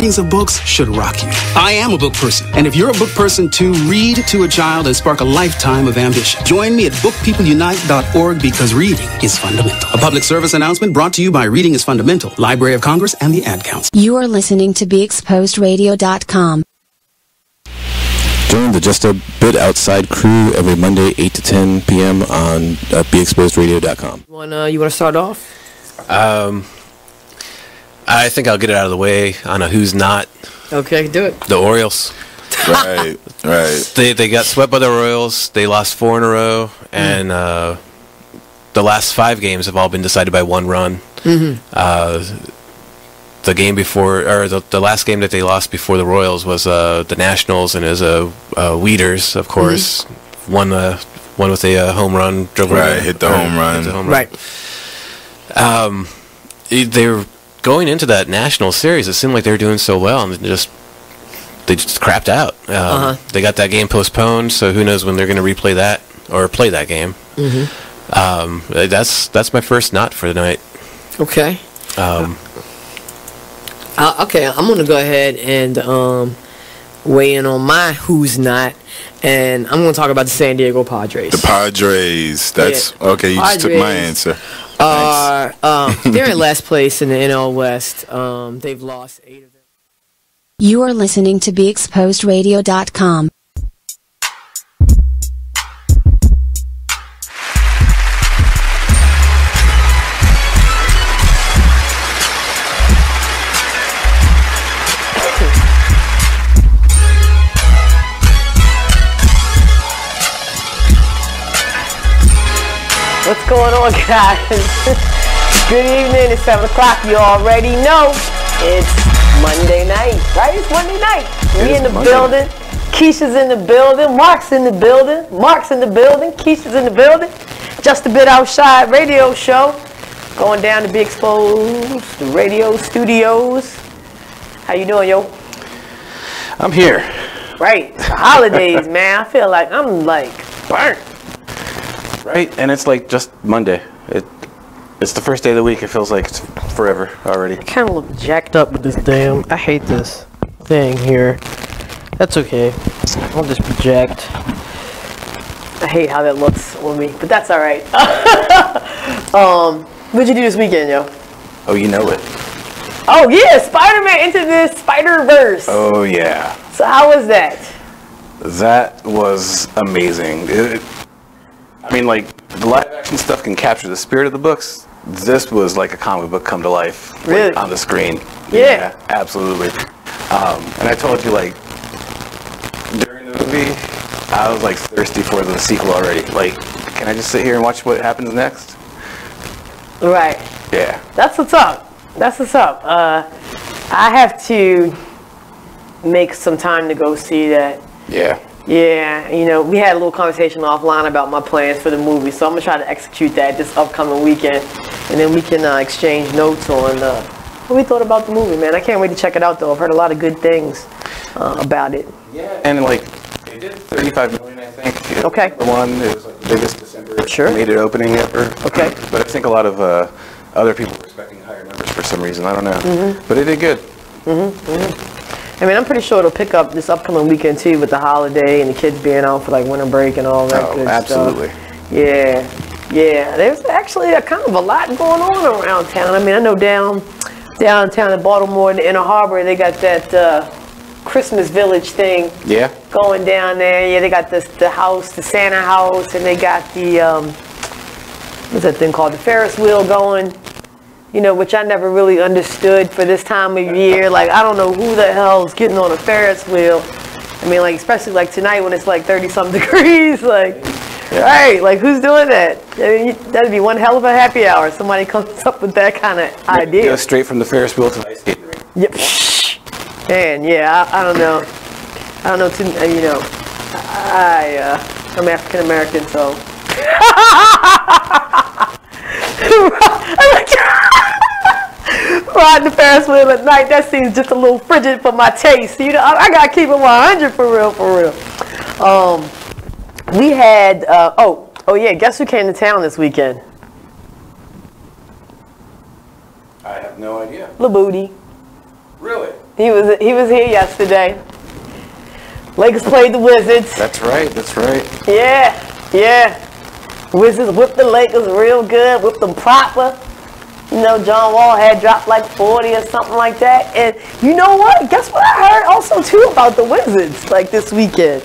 readings of books should rock you. I am a book person, and if you're a book person too, read to a child and spark a lifetime of ambition. Join me at bookpeopleunite.org because reading is fundamental. A public service announcement brought to you by Reading is Fundamental, Library of Congress, and the Ad Council. You are listening to BeExposedRadio.com. Join the Just a Bit Outside crew every Monday, 8 to 10 p.m. on BeExposedRadio.com. You want to start off? I think I'll get it out of the way on a who's not. Okay, do it. The Orioles. Right. They got swept by the Royals. They lost 4 in a row, and the last 5 games have all been decided by 1 run. Mm-hmm. The game before, or the last game that they lost before the Royals was the Nationals, and it was Weeders, of course, won with a home run. Hit the home run. Right. They were going into that National Series. It seemed like they were doing so well, and they just crapped out. They got that game postponed, so who knows when they're going to replay that or play that game. Mm-hmm. That's my first not for the night. Okay. Okay, I'm going to go ahead and weigh in on my who's not, and I'm going to talk about the San Diego Padres. The Padres. That's okay. You just took my answer. They're in last place in the NL West. They've lost 8 of them. You are listening to BeExposedRadio.com. What's going on, guys? Good evening. It's 7 o'clock. You already know it's Monday night, right? It's Monday night. We in the building. Kescia's in the building. Mark's in the building. Mark's in the building. Kescia's in the building. Just a Bit Outside radio show. Going down to Be Exposed, the radio studios. How you doing, yo? I'm here. Right. It's the holidays, man. I feel like I'm burnt. Right, and it's like just Monday. It's the first day of the week. It feels like it's forever already. I kind of look jacked up with this damn. I hate this thing here. That's okay. I'll just project. I hate how that looks on me, but that's all right. What'd you do this weekend, yo? Oh, you know it. Oh yeah, Spider-Man Into the Spider-Verse. Oh yeah. So how was that? That was amazing. I mean, like, the live-action stuff can capture the spirit of the books. This was like a comic book come to life, really? Like, on the screen. Yeah, absolutely. And I told you, like, during the movie, I was, like, thirsty for the sequel already. Like, can I just sit here and watch what happens next? Right. Yeah. That's what's up. That's what's up. I have to make some time to go see that. Yeah. Yeah, you know, we had a little conversation offline about my plans for the movie, so I'm going to try to execute that this upcoming weekend, and then we can exchange notes on what we thought about the movie, man. I can't wait to check it out, though. I've heard a lot of good things about it. Yeah, and, like, they did $35 million, I think. Okay. The one, it was like the biggest December made it opening ever. Okay. But I think a lot of other people were expecting higher numbers for some reason. I don't know. Mm-hmm. But it did good. Mm-hmm. Mm-hmm. I mean, I'm pretty sure it'll pick up this upcoming weekend, too, with the holiday and the kids being out for, like, winter break and all that good absolutely. stuff. Yeah. There's actually a kind of a lot going on around town. I mean, I know downtown in Baltimore, in the Inner Harbor, they got that Christmas Village thing going down there. Yeah, they got the Santa house, and they got the, what's that thing called? The Ferris wheel going. You know, which I never really understood for this time of year. Like, I don't know who the hell's getting on a Ferris wheel. I mean, like, especially like tonight when it's like 30-something degrees. Like, right, like, who's doing that? I mean, that'd be one hell of a happy hour. Somebody comes up with that kind of idea. Yeah, straight from the Ferris wheel to the ice skating rink. Yep. Man, yeah, I don't know. I don't know, you know, I'm African American, so. Riding the Ferris wheel at night, that seems just a little frigid for my taste. You know, I gotta keep it 100 for real. We had oh yeah, guess who came to town this weekend? I have no idea. Lil Booty. Really? He was here yesterday. Lakers played the Wizards. That's right. Yeah. Wizards whipped the Lakers real good, whipped them proper. You know, John Wall had dropped like 40 or something like that. And you know what? Guess what I heard also too about the Wizards like this weekend?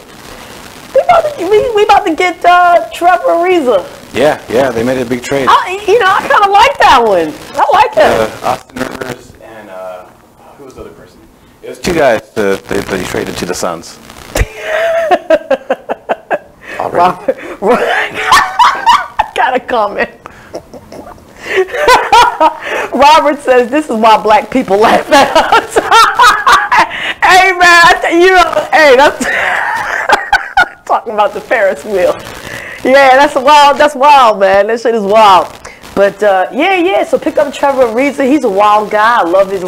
We about to get Trevor Ariza. Yeah, they made a big trade. I kind of like that one. I like that. Austin Rivers and who was the other person? It was two guys that he traded to the Suns. Got a comment. Robert says this is why black people laugh at us. Hey man, that's talking about the Ferris wheel. Yeah, that's wild, man. That shit is wild. But yeah. So pick up Trevor Ariza. He's a wild guy. I love his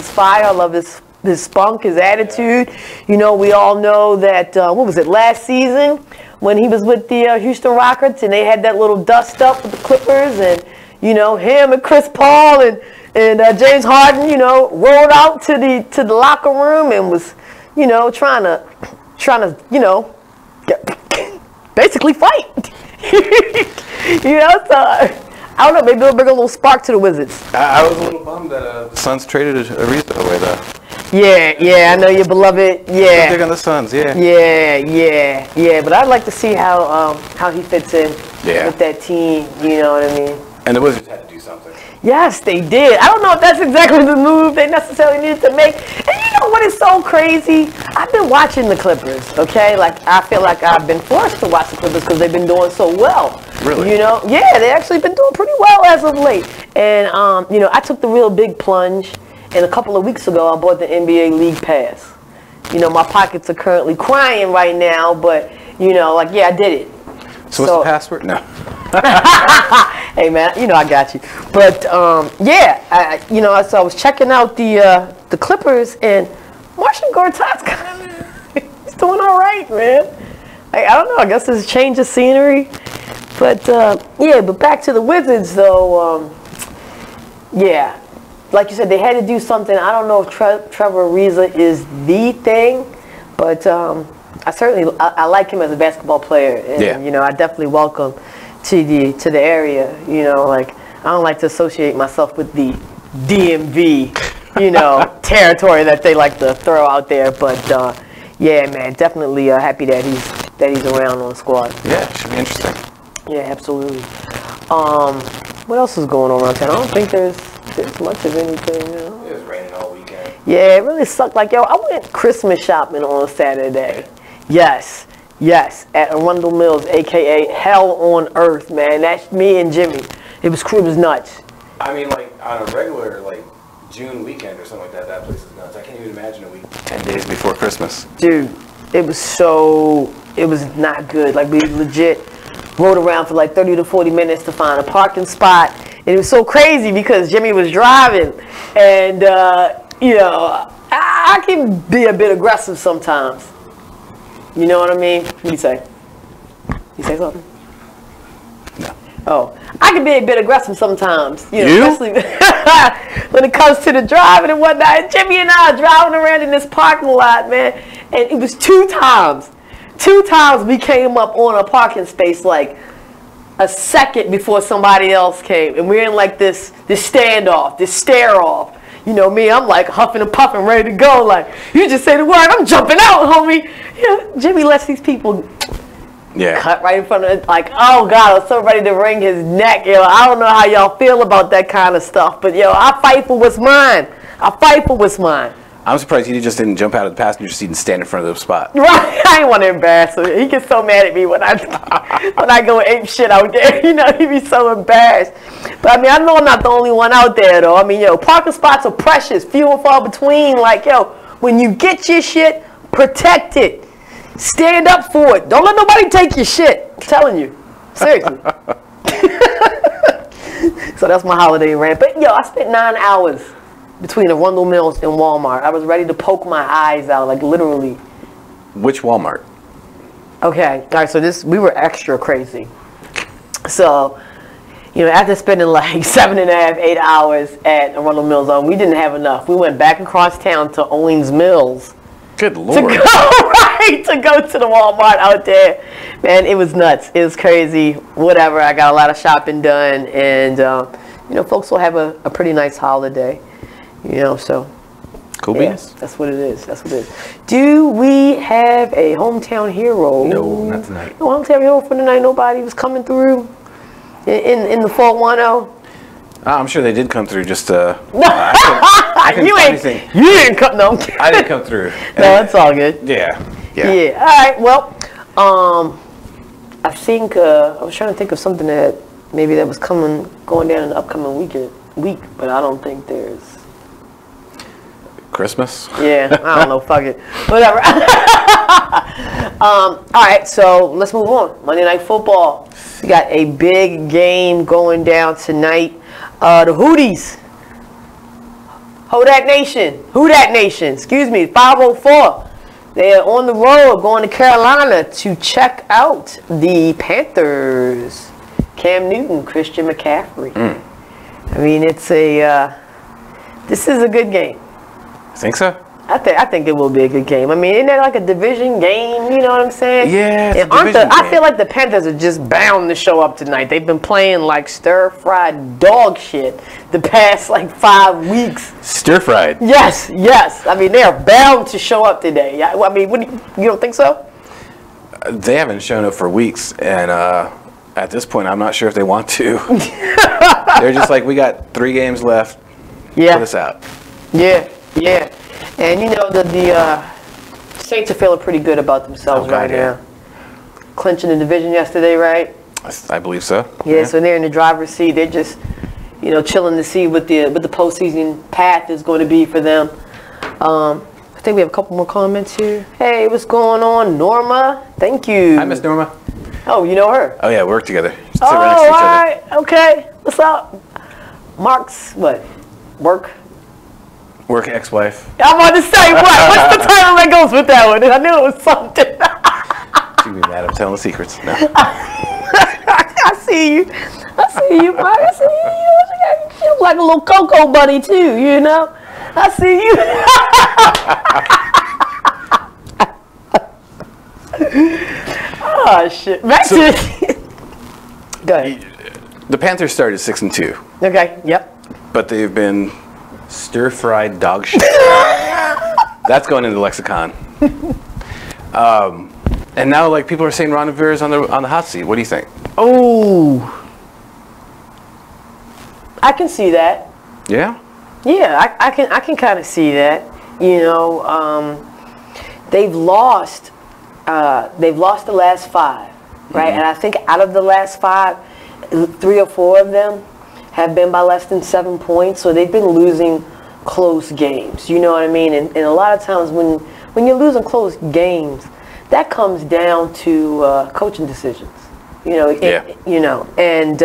fire. I love his spunk, his attitude. You know, we all know that. What was it last season when he was with the Houston Rockets and they had that little dust up with the Clippers, and you know him and Chris Paul and James Harden, you know, rolled out to the locker room and was, you know, trying to basically fight. You know, so I don't know, maybe it'll bring a little spark to the Wizards. I was a little bummed that the Suns traded Ariza away, though. Yeah, I know your beloved. Yeah. I'm big on the Suns, yeah. Yeah. But I'd like to see how he fits in with that team. You know what I mean? And the Wizards had to do something. Yes, they did. I don't know if that's exactly the move they necessarily needed to make. And you know what is so crazy? I've been watching the Clippers, okay? Like, I feel like I've been forced to watch the Clippers because they've been doing so well. Really? You know? Yeah, they actually been doing pretty well as of late. And, you know, I took the real big plunge. And a couple of weeks ago, I bought the NBA League Pass. You know, my pockets are currently crying right now, but, you know, like, yeah, I did it. So what's the password? No. Hey man, you know I got you. But yeah, you know, so I was checking out the Clippers, and Marcin Gortat's he's doing all right, man. Like, I don't know. I guess it's a change of scenery. But yeah, but back to the Wizards though. Yeah, like you said, they had to do something. I don't know if Trevor Ariza is the thing, but I certainly I like him as a basketball player, and you know, I definitely welcome to the area. You know, like, I don't like to associate myself with the DMV, you know, territory that they like to throw out there. But yeah, man, definitely happy that he's around on the squad. Yeah, it should be interesting. Yeah, absolutely. What else is going on around town? I don't think there's much of anything. You know? It was raining all weekend. Yeah, it really sucked. Like, yo, I went Christmas shopping on Saturday. Yes, at Arundel Mills, a.k.a. Hell on Earth, man. That's me and Jimmy. It was nuts. I mean, like, on a regular, like, June weekend or something like that, that place is nuts. I can't even imagine a week 10 days before Christmas. Dude, it was not good. Like, we legit rode around for like 30 to 40 minutes to find a parking spot. And it was so crazy because Jimmy was driving. And, you know, I can be a bit aggressive sometimes. You know what I mean? What do you say? You say something? No. Oh, I can be a bit aggressive sometimes. You know, especially when it comes to the driving and whatnot. And Jimmy and I are driving around in this parking lot, man. And it was two times we came up on a parking space like a second before somebody else came. And we're in like this standoff, this stare-off. You know me, I'm like huffing and puffing, ready to go. Like, you just say the word, I'm jumping out, homie. Yeah, Jimmy lets these people cut right in front of it. Like, oh God, I was so ready to wring his neck. Yo, I don't know how y'all feel about that kind of stuff, but yo, I fight for what's mine. I'm surprised he just didn't jump out of the passenger seat and stand in front of the spot. Right, I didn't want to embarrass him. He gets so mad at me when I go ape shit out there. You know, he be so embarrassed. But I mean, I know I'm not the only one out there though. I mean, yo, parking spots are precious, few and far between. Like, yo, when you get your shit, protect it. Stand up for it. Don't let nobody take your shit. I'm telling you, seriously. So that's my holiday rant. But yo, I spent 9 hours between Arundel Mills and Walmart. I was ready to poke my eyes out, like literally. Which Walmart? Okay, all right, so we were extra crazy. So, you know, after spending like 7.5, 8 hours at Arundel Mill Zone, we didn't have enough. We went back across town to Owings Mills. Good Lord. To go, right, to go to the Walmart out there. Man, it was nuts. It was crazy. Whatever. I got a lot of shopping done. And, you know, folks will have a pretty nice holiday. You know, so. Cool beans. That's what it is. That's what it is. Do we have a hometown hero? No, not tonight. No hometown hero for tonight. Nobody was coming through in the 410. I'm sure they did come through. Just No, I couldn't find anything. You didn't come. No, I'm kidding. I didn't come through. No, it's all good. Yeah. Yeah. All right. Well, I think I was trying to think of something that maybe that was going down in the upcoming week, but I don't think there's. Christmas? Yeah, I don't know. Fuck it. Whatever. All right, so let's move on. Monday Night Football. We got a big game going down tonight. The Hooties. Hodak Nation. Excuse me. 504. They are on the road going to Carolina to check out the Panthers. Cam Newton, Christian McCaffrey. I mean, it's this is a good game. Think so? I think it will be a good game. I mean, isn't that like a division game? You know what I'm saying? Yeah, it's and a division I game. feel like the Panthers are just bound to show up tonight. They've been playing like stir-fried dog shit the past like 5 weeks. Stir-fried? Yes. I mean, they are bound to show up today. I mean, you don't think so? They haven't shown up for weeks, and at this point, I'm not sure if they want to. They're just like, we got 3 games left. Yeah. Put us out. Yeah. And you know, the Saints are feeling pretty good about themselves right now. Clinching the division yesterday, right? I believe so. Yeah, so they're in the driver's seat. They're just, you know, chilling to see what the postseason path is going to be for them. I think we have a couple more comments here. Hey, what's going on, Norma? Thank you. Hi, Miss Norma. Oh, you know her? Oh, yeah, we work together. Sit Oh, right next to each all other. right. Okay. What's up? Mark's, what? Work? Work ex-wife. I'm about to say, what? What's the title that goes with that one? I knew it was something. She'd be mad I'm telling secrets. No. I see you, Mark. I see you. You look like a little cocoa bunny, too, you know? I see you. Oh, shit. Back to it. Go ahead. The Panthers started 6-2, Okay, yep. but they've been stir-fried dog shit. That's going into the lexicon. And now, like, people are saying Ron Rivera is on the hot seat. What do you think? Oh. I can see that. Yeah? Yeah, I can kind of see that. You know, they've lost the last 5, right? And I think out of the last 5, 3 or 4 of them have been by less than 7 points. So they've been losing close games. You know what I mean? And a lot of times when you're losing close games, that comes down to coaching decisions. You know, you know, and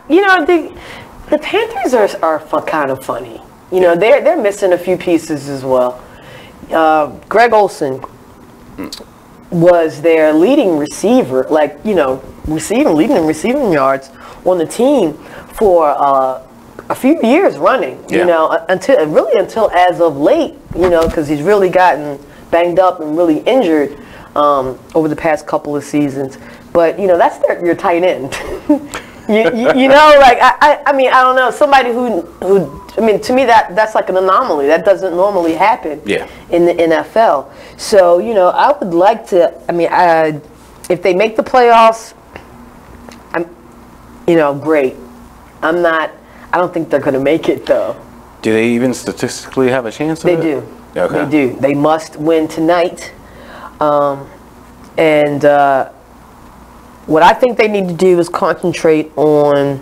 you know, the Panthers are kind of funny. You know, they're missing a few pieces as well. Greg Olsen was their leading receiver, like, you know, leading in receiving yards on the team for a few years running. You know, until as of late. You know, because he's really gotten banged up and really injured over the past couple of seasons. But you know, that's your tight end. you know, like I mean, I don't know, somebody who I mean, to me that's like an anomaly. That doesn't normally happen in the NFL. So, you know, I would like to, I mean, if they make the playoffs, you know, great. I don't think they're going to make it though. Do they even statistically have a chance of it? They do. Okay. They do. They must win tonight. And what I think they need to do is concentrate on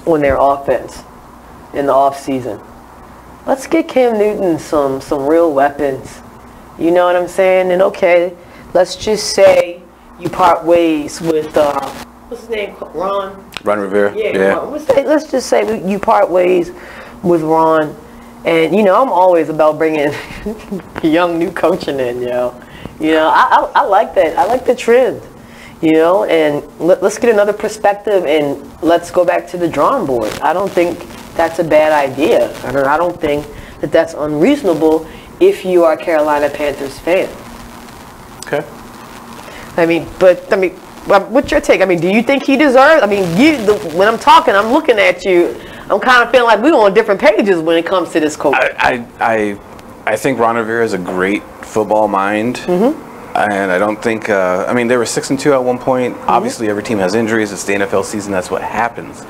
their offense in the off season. Let's get Cam Newton some real weapons. You know what I'm saying? And okay, let's just say you part ways with what's his name? Ron Rivera. Yeah. Let's just say you part ways with Ron. And, you know, I'm always about bringing young new coaching in, yo. You know, I like that. I like the trend. You know, and let's get another perspective and let's go back to the drawing board. I don't think that's a bad idea. I don't think that that's unreasonable if you are a Carolina Panthers fan. Okay. What's your take? I mean, do you think he deserves? I mean, when I'm talking, I'm looking at you. I'm kind of feeling like we're on different pages when it comes to this coach. I think Ron Rivera is a great football mind. Mm-hmm. And I don't think, they were 6-2 at one point. Mm-hmm. Obviously, every team has injuries. It's the NFL season. That's what happens.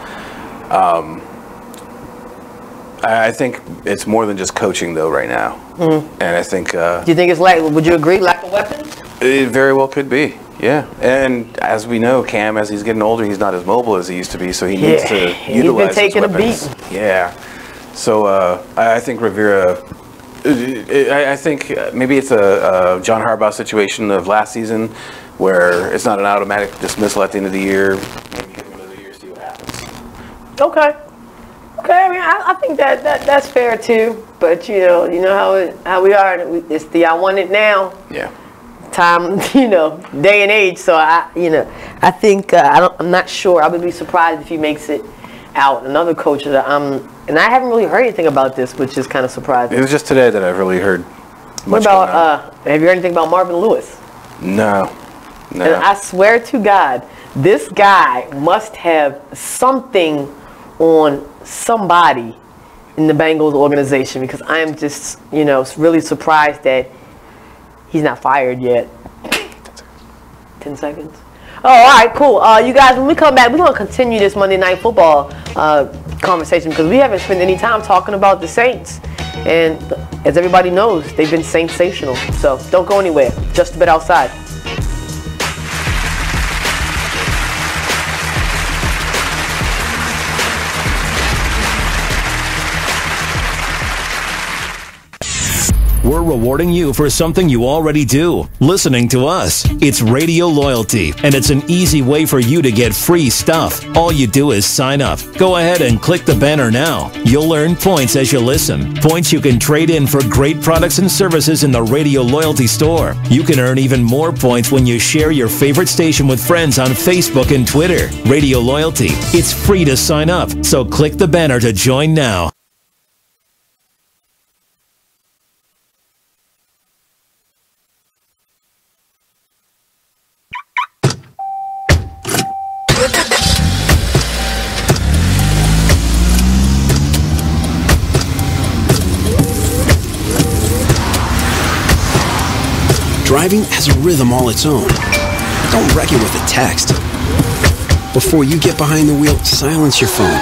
I think it's more than just coaching, though, right now. Mm-hmm. And I think... do you think it's would you agree, lack of weapons? It very well could be, yeah. And as we know, Cam, as he's getting older, he's not as mobile as he used to be, so he needs to utilize his weapons. Yeah. So I think Rivera... I think maybe it's a John Harbaugh situation of last season where it's not an automatic dismissal at the end of the year. Maybe give him another year, see what happens. Okay. I mean, I think that's fair too. But you know how we are. It's the I want it now. Yeah. Time, day and age. So I think I'm not sure. I would be surprised if he makes it out. Another coach that and I haven't really heard anything about this, which is kind of surprising. It was just today that I've really heard. What about have you heard anything about Marvin Lewis? No. And I swear to God, this guy must have something on somebody in the Bengals organization, because I am just really surprised that he's not fired yet. 10 seconds. Oh, all right, cool. You guys, when we come back, we're going to continue this Monday Night Football conversation, because we haven't spent any time talking about the Saints. And as everybody knows, they've been sensational. So don't go anywhere. Just a bit outside. We're rewarding you for something you already do, listening to us. It's Radio Loyalty, and it's an easy way for you to get free stuff. All you do is sign up. Go ahead and click the banner now. You'll earn points as you listen. Points you can trade in for great products and services in the Radio Loyalty store. You can earn even more points when you share your favorite station with friends on Facebook and Twitter. Radio Loyalty. It's free to sign up, so click the banner to join now. Driving has a rhythm all its own. Don't wreck it with a text. Before you get behind the wheel, silence your phone.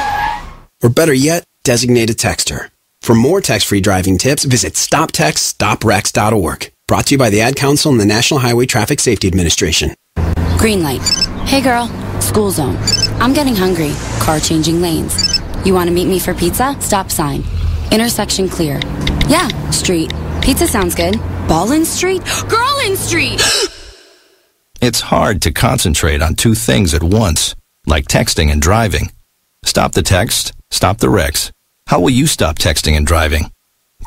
Or better yet, designate a texter. For more text-free driving tips, visit stoptextstoprex.org. Brought to you by the Ad Council and the National Highway Traffic Safety Administration. Green light. Hey girl, school zone. I'm getting hungry. Car changing lanes. You want to meet me for pizza? Stop sign. Intersection clear. Yeah, street. Pizza sounds good. Ballin Street? Girlin Street! It's hard to concentrate on two things at once, like texting and driving. Stop the text, stop the wrecks. How will you stop texting and driving?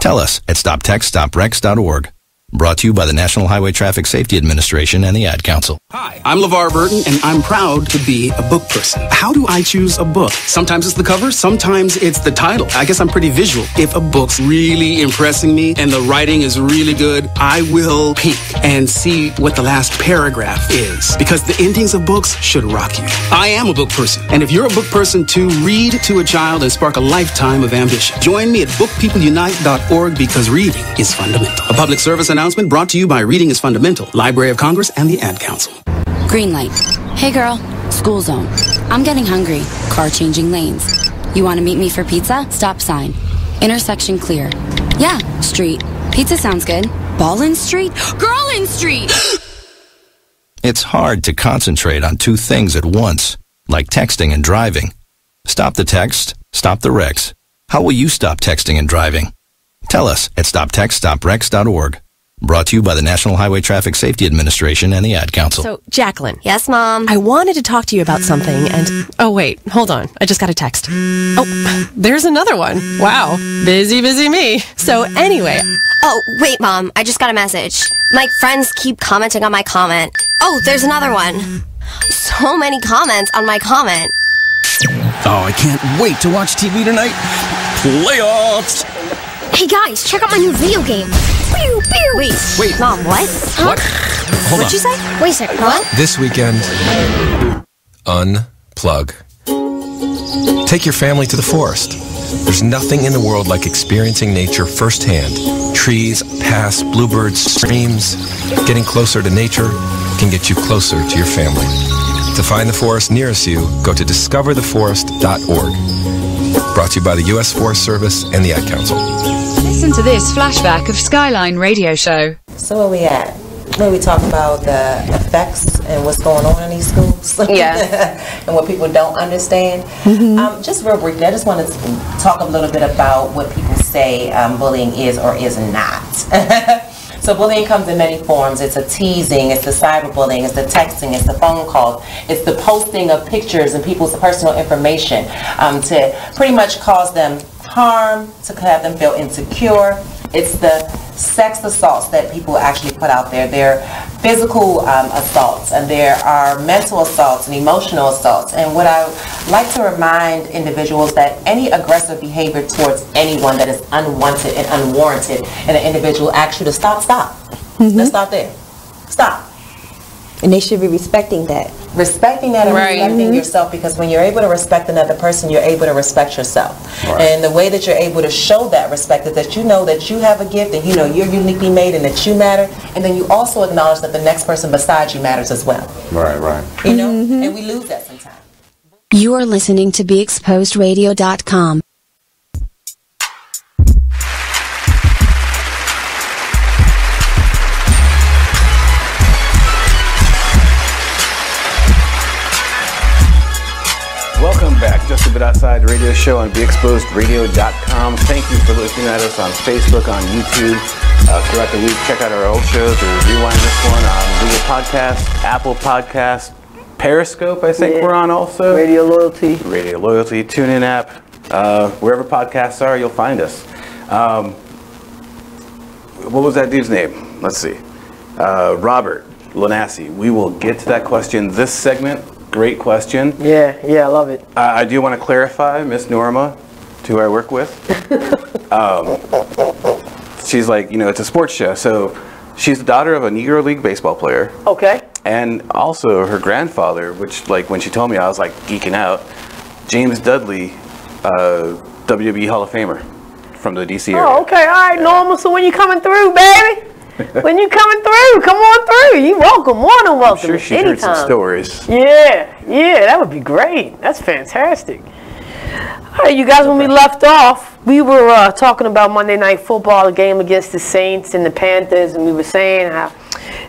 Tell us at stoptextstoprex.org. Brought to you by the National Highway Traffic Safety Administration and the Ad Council. Hi, I'm LeVar Burton, and I'm proud to be a book person. How do I choose a book? Sometimes it's the cover, sometimes it's the title. I guess I'm pretty visual. If a book's really impressing me and the writing is really good, I will peek and see what the last paragraph is, because the endings of books should rock you. I am a book person, and if you're a book person too, read to a child and spark a lifetime of ambition. Join me at bookpeopleunite.org, because reading is fundamental. A public service announcement brought to you by Reading is Fundamental, Library of Congress, and the Ad Council. Green light. Hey girl, school zone. I'm getting hungry. Car changing lanes. You want to meet me for pizza? Stop sign. Intersection clear. Yeah, street. Pizza sounds good. Ballin Street? Girlin Street! It's hard to concentrate on two things at once, like texting and driving. Stop the text, stop the wrecks. How will you stop texting and driving? Tell us at stoptextstoprex.org. Brought to you by the National Highway Traffic Safety Administration and the Ad Council. So, Jacqueline. Yes, Mom? I wanted to talk to you about something and... Oh, wait. Hold on. I just got a text. Oh, there's another one. Wow. Busy me. So, anyway... Oh, wait, Mom. I just got a message. My friends keep commenting on my comment. Oh, there's another one. so many comments on my comment. Oh, I can't wait to watch TV tonight. Playoffs! Hey guys, check out my new video game. Pew, pew. Wait. Mom, what? Huh? What? Hold What'd you say? Wait a second, what? This weekend, unplug. Take your family to the forest. There's nothing in the world like experiencing nature firsthand. Trees, paths, bluebirds, streams. Getting closer to nature can get you closer to your family. To find the forest nearest you, go to discovertheforest.org. Brought to you by the U.S. Forest Service and the Ad Council. Listen to this flashback of Skyline Radio Show. So where we at? Where we talk about the effects and what's going on in these schools? Yeah. And what people don't understand. Just real briefly, I just want to talk a little bit about what people say bullying is or is not. So bullying comes in many forms. It's a teasing, it's the cyberbullying, it's the texting, it's the phone calls, it's the posting of pictures and people's personal information to pretty much cause them harm, to have them feel insecure. It's the sex assaults that people actually put out there. There are physical assaults, and there are mental assaults and emotional assaults. And what I like to remind individuals that any aggressive behavior towards anyone that is unwanted and unwarranted, and an individual asks you to stop. Let's stop there. Stop. And they should be respecting that. Respecting that and respecting yourself, because when you're able to respect another person, you're able to respect yourself. And the way that you're able to show that respect is that you know that you have a gift and you know you're uniquely made and that you matter, and then you also acknowledge that the next person beside you matters as well. Right. You know? And we lose that sometimes. You are listening to BeExposedRadio.com. Welcome back. Just a bit outside the radio show on BeExposedRadio.com. Thank you for listening at us on Facebook, on YouTube. Throughout the week, check out our old shows or rewind this one on Google Podcasts, Apple Podcasts, Periscope, I think we're on also. Radio Loyalty, TuneIn app. Wherever podcasts are, you'll find us. What was that dude's name? Let's see. Robert Lanassi. We will get to that question this segment. Great question. Yeah, I love it. I do want to clarify, Miss Norma, who I work with. She's like, it's a sports show. So she's the daughter of a Negro League baseball player. Okay. And also her grandfather, which, like, when she told me, I was, like, geeking out. James Dudley, WWE Hall of Famer from the D.C. area. Oh, okay. All right, Norma. So when you coming through, baby? When you coming through, come on through. You welcome. More than welcome. I'm sure she heard some stories. Yeah, that would be great. That's fantastic. All right, you guys, when we left off, we were talking about Monday Night Football, a game against the Saints and the Panthers, and we were saying how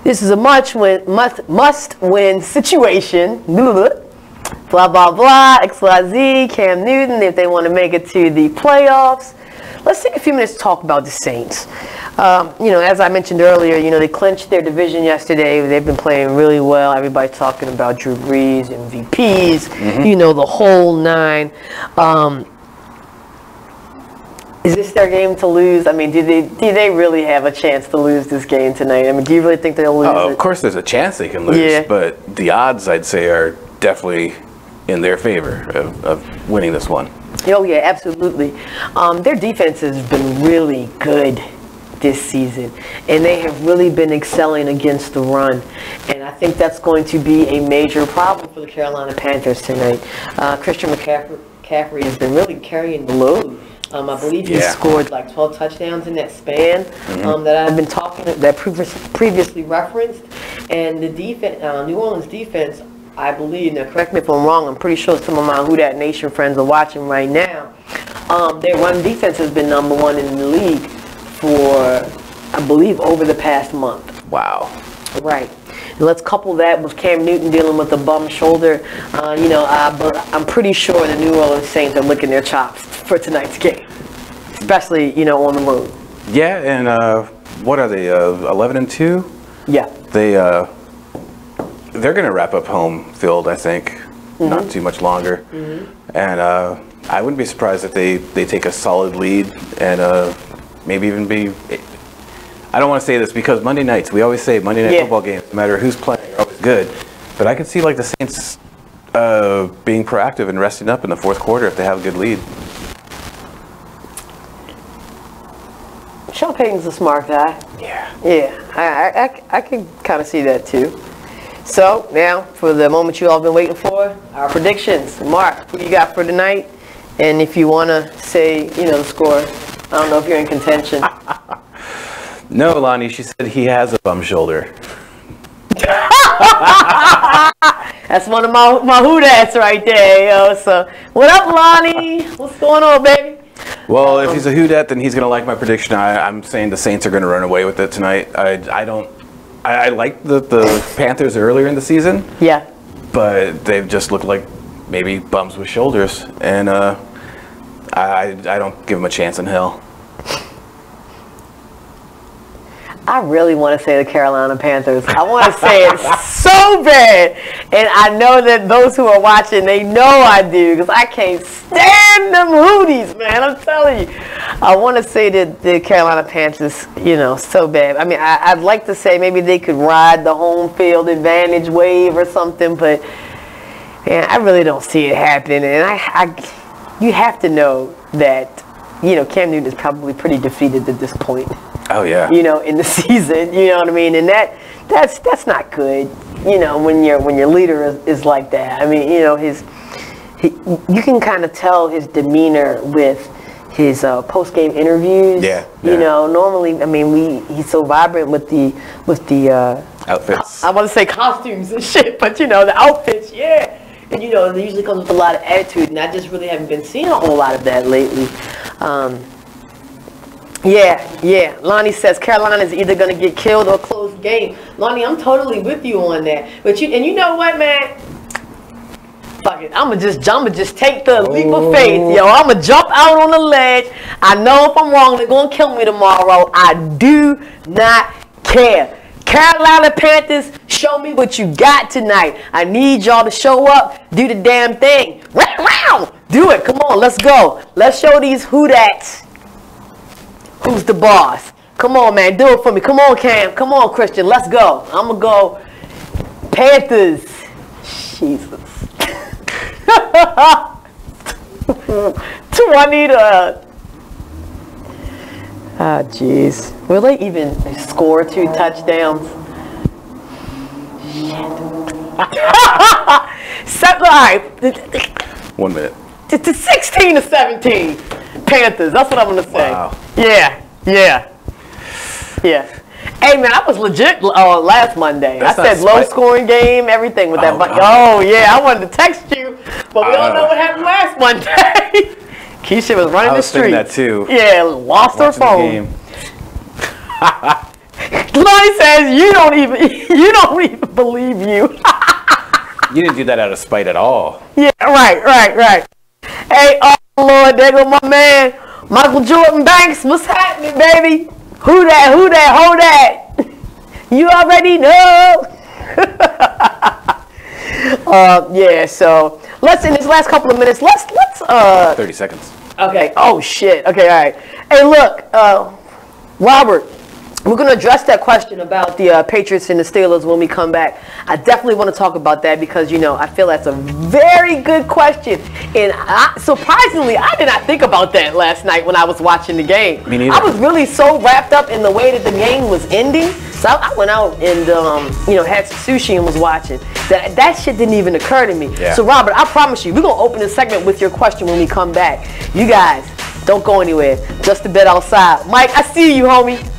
this is a must-win situation. Blah, blah, blah, XYZ, Cam Newton, if they want to make it to the playoffs. Let's take a few minutes to talk about the Saints. As I mentioned earlier, they clinched their division yesterday. They've been playing really well. Everybody's talking about Drew Brees, MVPs, the whole nine. Is this their game to lose? I mean, do they really have a chance to lose this game tonight? I mean, do you really think they'll lose it? Of course there's a chance they can lose, but the odds, I'd say, are definitely in their favor of winning this one. Oh, yeah, absolutely. Their defense has been really good this season, and they have really been excelling against the run, and I think that's going to be a major problem for the Carolina Panthers tonight. Christian McCaffrey has been really carrying the load. I believe he scored like 12 touchdowns in that span that I've been that previously referenced, and the defense, New Orleans defense, I believe, now correct me if I'm wrong, I'm pretty sure some of my Who Dat Nation friends are watching right now. Their run defense has been #1 in the league for, I believe, over the past month. Wow. Right. And let's couple that with Cam Newton dealing with a bum shoulder. I'm pretty sure the New Orleans Saints are licking their chops for tonight's game, especially, on the road. Yeah, and what are they, 11-2? Yeah. They're going to wrap up home field, I think, not too much longer. And I wouldn't be surprised if they take a solid lead and maybe even be... I don't want to say this because Monday nights, we always say Monday night football games, no matter who's playing, are always good. But I could see like the Saints being proactive and resting up in the fourth quarter if they have a good lead. Sean Payton's a smart guy. Yeah, I can kind of see that too. So now for the moment you all been waiting for, our predictions. Mark, who you got for tonight? And if you want to say, the score, I don't know if you're in contention. No, Lonnie, she said he has a bum shoulder. That's one of my who-dats right there, yo. So, what up, Lonnie? What's going on, baby? Well, if he's a who-dat, then he's going to like my prediction. I'm saying the Saints are going to run away with it tonight. I liked the Panthers earlier in the season. Yeah. But they've just looked like maybe bums with shoulders. And I don't give them a chance in hell. I really want to say the Carolina Panthers. I want to say it so bad. And I know that those who are watching, they know I do. Because I can't stand them Hooties, man. I'm telling you. I want to say that the Carolina Panthers, so bad. I mean, I'd like to say maybe they could ride the home field advantage wave or something. But, man, I really don't see it happening. And you have to know that, Cam Newton is probably pretty defeated at this point. Oh yeah. In the season, you know what I mean, and that's not good. When your leader is like that. I mean, you can kind of tell his demeanor with his post-game interviews. Yeah. Normally, I mean, he's so vibrant with the outfits. I want to say costumes and shit, but the outfits, yeah. And it usually comes with a lot of attitude, and I just really haven't been seeing a whole lot of that lately. Yeah. Lonnie says Carolina is either going to get killed or close game. Lonnie, I'm totally with you on that. But you know what, man? Fuck it. I'ma just take the leap of faith, yo. I'ma jump out on the ledge. I know if I'm wrong, they're gonna kill me tomorrow. I do not care. Carolina Panthers, show me what you got tonight. I need y'all to show up, do the damn thing. Do it. Come on, let's go. Let's show these who-dats who's the boss. Come on, man. Do it for me. Come on, Cam. Come on, Christian. Let's go. I'm going to go Panthers. Jesus. Do I need a... Oh, jeez. Will they even score 2 touchdowns? Shit. All right. 1 minute. It's 16-17. Panthers. That's what I'm going to say. Wow. Yeah. Hey, man, I was legit last Monday. I said low-scoring game, everything with that. Oh, yeah, I wanted to text you, but we all know what happened last Monday. Kescia was running the street. I was thinking that, too. Yeah, lost her phone. Lonnie says, you don't even believe you. You didn't do that out of spite at all. Yeah, right. Hey, oh, Lord, there go my man, Michael Jordan Banks. What's happening, baby? Who that? You already know. Yeah, so let's, in this last couple of minutes, let's 30 seconds. Okay. Oh, shit. Okay, all right. Hey, look, Robert, we're going to address that question about the Patriots and the Steelers when we come back. I definitely want to talk about that because, I feel that's a very good question. And surprisingly, I did not think about that last night when I was watching the game. Me neither. I was really so wrapped up in the way that the game was ending. So I went out and, had some sushi and was watching. That shit didn't even occur to me. Yeah. So, Robert, I promise you, we're going to open this segment with your question when we come back. You guys, don't go anywhere. Just a bit outside. Mike, I see you, homie.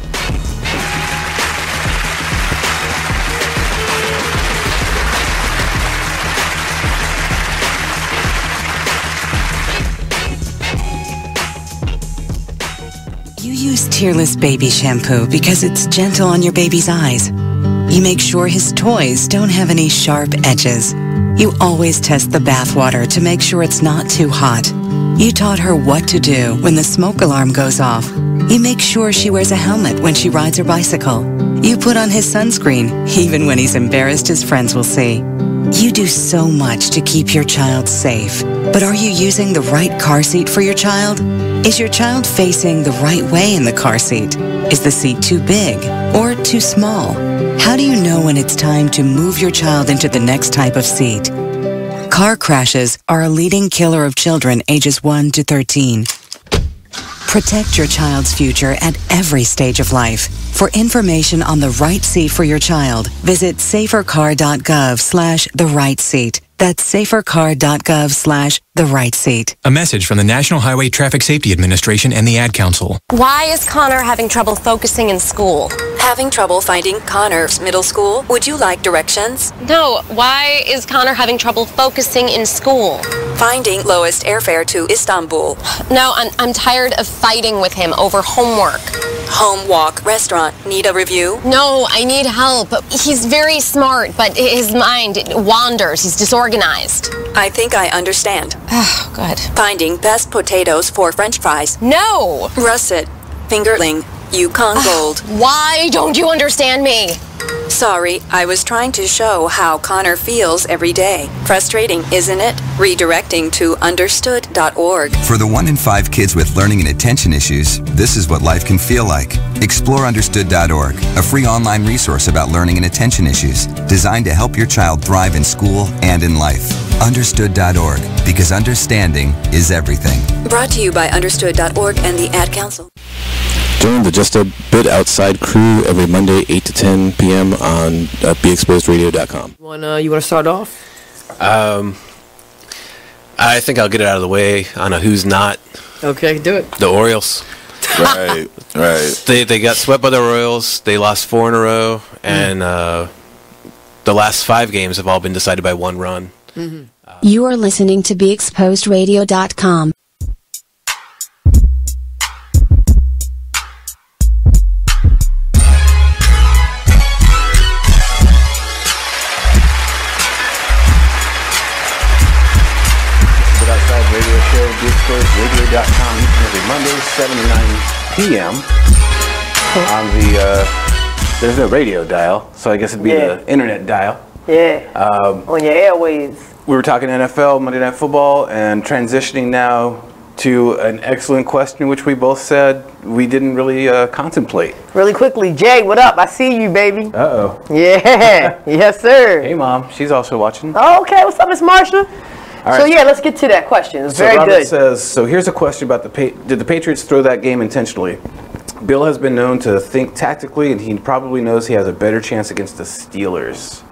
Use Tearless Baby Shampoo because it's gentle on your baby's eyes. You make sure his toys don't have any sharp edges. You always test the bathwater to make sure it's not too hot. You taught her what to do when the smoke alarm goes off. You make sure she wears a helmet when she rides her bicycle. You put on his sunscreen, even when he's embarrassed his friends will see. You do so much to keep your child safe. But are you using the right car seat for your child? Is your child facing the right way in the car seat? Is the seat too big or too small? How do you know when it's time to move your child into the next type of seat? Car crashes are a leading killer of children ages 1 to 13. Protect your child's future at every stage of life. For information on the right seat for your child, visit safercar.gov/the-right-seat. That's safercar.gov/the-right-seat. A message from the National Highway Traffic Safety Administration and the Ad Council. Why is Connor having trouble focusing in school? Having trouble finding Connor's middle school? Would you like directions? No, why is Connor having trouble focusing in school? Finding lowest airfare to Istanbul. No, I'm tired of fighting with him over homework. Home, walk, restaurant. Need a review? No, I need help. He's very smart, but his mind wanders. He's disorganized. I think I understand. Oh, good. Finding best potatoes for French fries. No! Russet, fingerling, Yukon Gold. Why don't you understand me? Sorry, I was trying to show how Connor feels every day. Frustrating, isn't it? Redirecting to understood.org. For the 1 in 5 kids with learning and attention issues, this is what life can feel like. Explore understood.org, a free online resource about learning and attention issues, designed to help your child thrive in school and in life. Understood.org, because understanding is everything. Brought to you by understood.org and the Ad Council. Join the Just a Bit Outside crew every Monday, 8 to 10 p.m. on BeExposedRadio.com. You want to start off? I think I'll get it out of the way on a who's not. Okay, do it. The Orioles. Right. They got swept by the Royals. They lost 4 in a row, and the last 5 games have all been decided by 1 run. Mm-hmm. You are listening to BeExposedRadio.com. BeExposedRadio.com every Monday, 7 to 9 p.m. on the, there's no radio dial, so I guess it'd be the internet dial. Yeah, on your airwaves. We were talking NFL, Monday Night Football, and transitioning now to an excellent question, which we both said we didn't really contemplate. Really quickly, Jay, what up? I see you, baby. Uh-oh. Yeah, yes, sir. Hey, Mom. She's also watching. Oh, okay. What's up, Miss Marsha? All right. So, yeah, let's get to that question. It's very Robert good. says, so here's a question about did the Patriots throw that game intentionally? Bill has been known to think tactically, and he probably knows he has a better chance against the Steelers.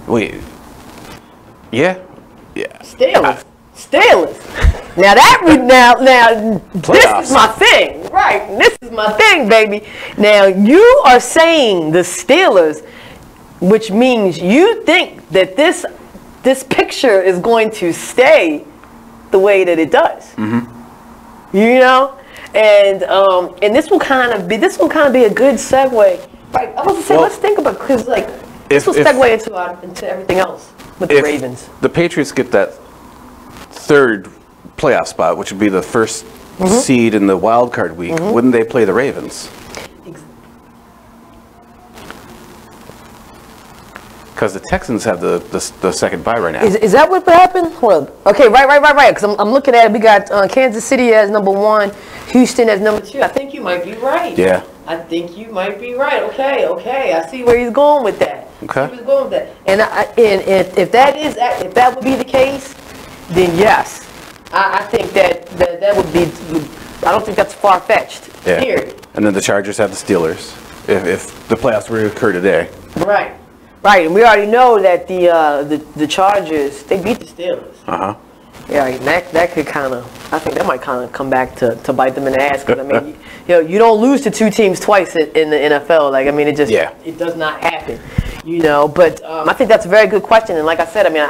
Wait. Yeah? Yeah. Steelers. Now this is my thing. Right. This is my thing, baby. Now, you are saying the Steelers, which means you think that this picture is going to stay the way that it does. Mm-hmm. You know? And this will kind of be a good segue. Right. I was going to say, let's think about, because like this will segue into everything else with the Ravens. The Patriots get that 3rd playoff spot, which would be the first seed in the wild card week. Wouldn't they play the Ravens? Because the Texans have the second bye right now. Is that what happened? Well, okay, right. Because I'm looking at it. We got Kansas City as number 1, Houston as number 2. I think you might be right. Yeah. I think you might be right. Okay. I see where he's going with that. Okay. He was going with that. And if that would be the case, then yes, I think that would be. I don't think that's far fetched. Yeah. Period. And then the Chargers have the Steelers. If the playoffs were to occur today. Right, and we already know that the Chargers, they beat the Steelers. Uh-huh. Yeah, and that could I think that might kind of come back to bite them in the ass. Because I mean, you don't lose to 2 teams twice in the NFL. Like, I mean, it does not happen. You know, but I think that's a very good question. And like I said, I mean,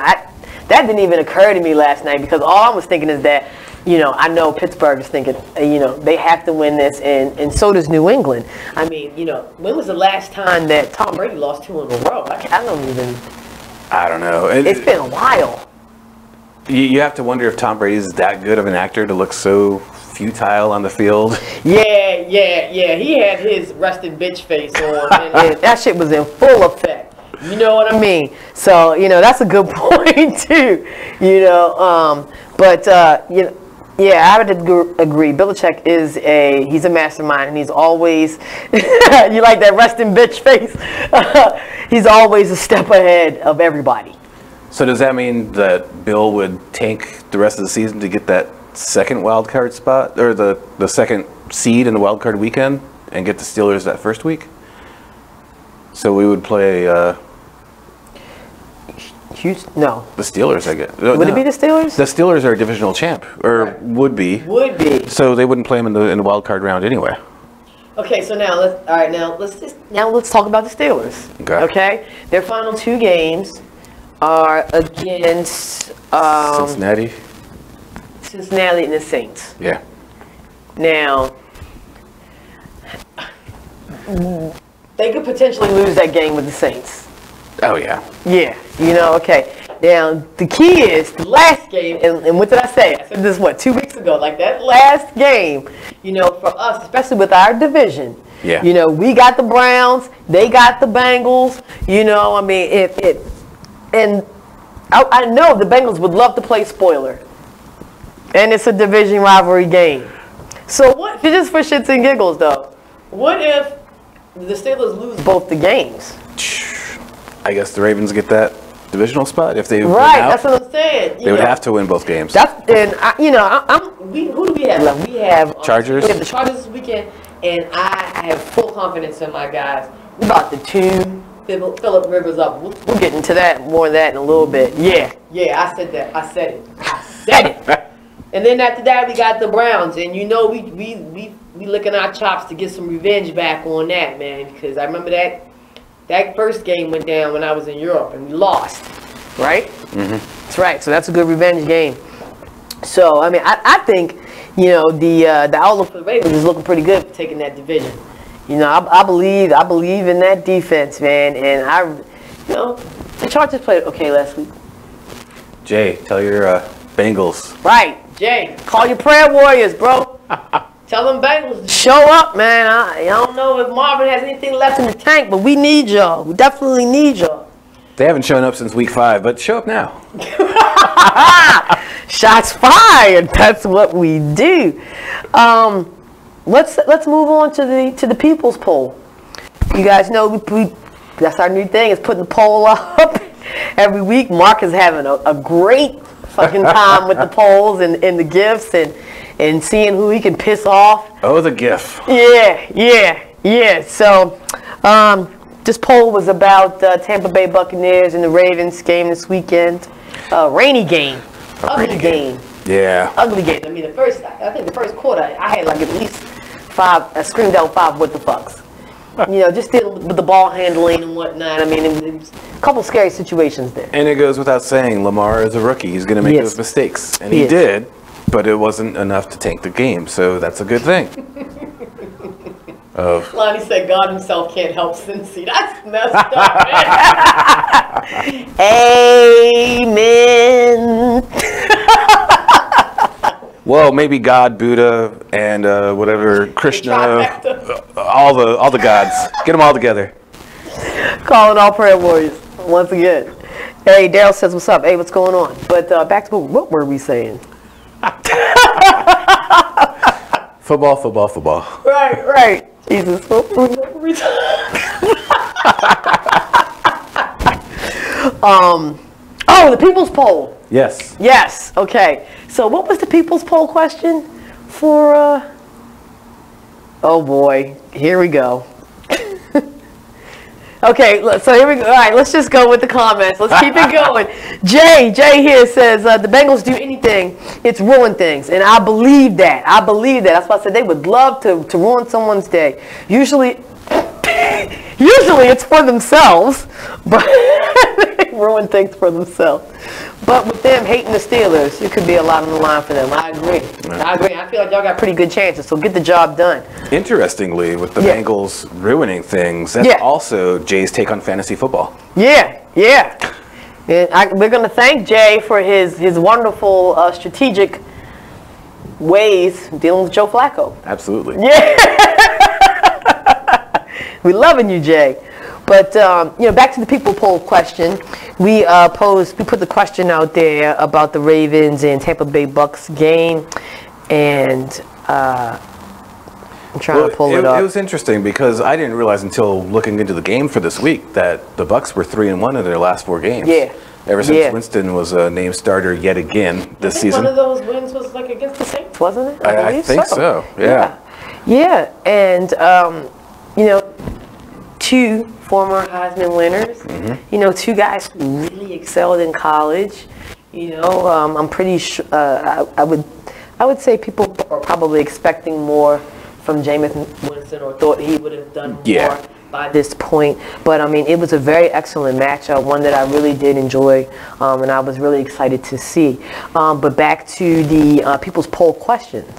that didn't even occur to me last night, because all I was thinking is that, I know Pittsburgh is thinking, they have to win this, and so does New England. I mean, when was the last time that Tom Brady lost 2 in a row? I don't know. It's been a while. You have to wonder if Tom Brady is that good of an actor to look so futile on the field. Yeah. He had his resting bitch face on, and that shit was in full effect. You know what I mean? So, that's a good point, too. But Yeah, I would agree. Belichick he's a mastermind, and he's always, you like that resting bitch face? He's always a step ahead of everybody. So does that mean that Bill would tank the rest of the season to get that second wild card spot, or the second seed in the wild card weekend, and get the Steelers that first week? So we would play... No. The Steelers, I guess. Would it be the Steelers? The Steelers are a divisional champ, or would be. Would be. So they wouldn't play them in the wild card round anyway. Okay, so now let's talk about the Steelers. Okay. Their final 2 games are against Cincinnati and the Saints. Yeah. Now they could potentially lose that game with the Saints. Oh, yeah. Yeah, okay. Now, the key is the last game, and what did I say? I said this, 2 weeks ago? Like, that last game, for us, especially with our division, we got the Browns, they got the Bengals, and I know the Bengals would love to play spoiler, and it's a division rivalry game. So what, just for shits and giggles, though, what if the Steelers lose both the games? I guess the Ravens get that divisional spot if they win right. out. That's what I'm saying. They would have to win both games. Who do we have left? We have Chargers. We have the Chargers this weekend, and I have full confidence in my guys. We're about to tune Phillip Rivers up. We'll get into more of that in a little bit. Yeah, I said that. I said it. And then after that, we got the Browns, and we licking our chops to get some revenge back on that, man, because I remember that first game went down when I was in Europe, and we lost, right? Mm-hmm. That's right. So that's a good revenge game. So, I think, the outlook for the Ravens is looking pretty good for taking that division. I believe in that defense, man. And the Chargers played okay last week. Jay, tell your Bengals. Right, Jay. Call your prayer warriors, bro. Tell them Bengals to show up, man. I don't know if Marvin has anything left in the tank, but we need y'all. We definitely need y'all. They haven't shown up since week 5, but show up now. Shots fired. That's what we do. Let's move on to the people's poll. You guys know we that's our new thing, is putting the poll up every week. Mark is having a great fucking time with the polls and the gifts and seeing who he can piss off. Oh, the GIF. Yeah. So, this poll was about Tampa Bay Buccaneers and the Ravens game this weekend. Rainy game. Ugly game. Yeah. Ugly game. I think the first quarter, I had like at least 5, I screamed out 5 what the fucks. Just dealing with the ball handling and whatnot. It was a couple scary situations there. And it goes without saying, Lamar is a rookie. He's going to make those mistakes. And he did. But it wasn't enough to tank the game, so that's a good thing. Lonnie said God himself can't help Cincy. That's messed up, man. Amen. Well, maybe God, Buddha, and whatever, Krishna, all the gods. Get them all together. Calling all prayer warriors once again. Hey, Daryl says, what's up? Hey, what's going on? But back to what were we saying? Football. Right. Jesus. Oh, the people's poll. Yes. Okay. So what was the people's poll question for? Oh boy, here we go. Okay, so here we go. All right, let's just go with the comments. Let's keep it going. Jay here says, the Bengals do anything, it's ruin things. And I believe that. That's why I said they would love to ruin someone's day. Usually it's for themselves, but they ruin things for themselves. But with them hating the Steelers, it could be a lot on the line for them. I agree. I feel like y'all got pretty good chances, so get the job done. Interestingly, with the Bengals ruining things, that's also Jay's take on fantasy football. Yeah. And we're going to thank Jay for his wonderful strategic ways dealing with Joe Flacco. Absolutely. Yeah. We're loving you, Jay. But back to the people poll question. We put the question out there about the Ravens and Tampa Bay Bucks game, and I'm trying to pull it up. It was interesting because I didn't realize until looking into the game for this week that the Bucs were 3-1 in their last 4 games. Yeah. Ever since Winston was a named starter yet again this season. One of those wins was like against the Saints, wasn't it? I think so. Yeah. Yeah, and you know, 2 former Heisman winners. You know, 2 guys who really excelled in college. You know, I'm pretty sure I would say people are probably expecting more from Jameis Winston, or thought he would have done more by this point. But I mean, it was a very excellent matchup, one that I really did enjoy, and I was really excited to see. But back to the people's poll questions.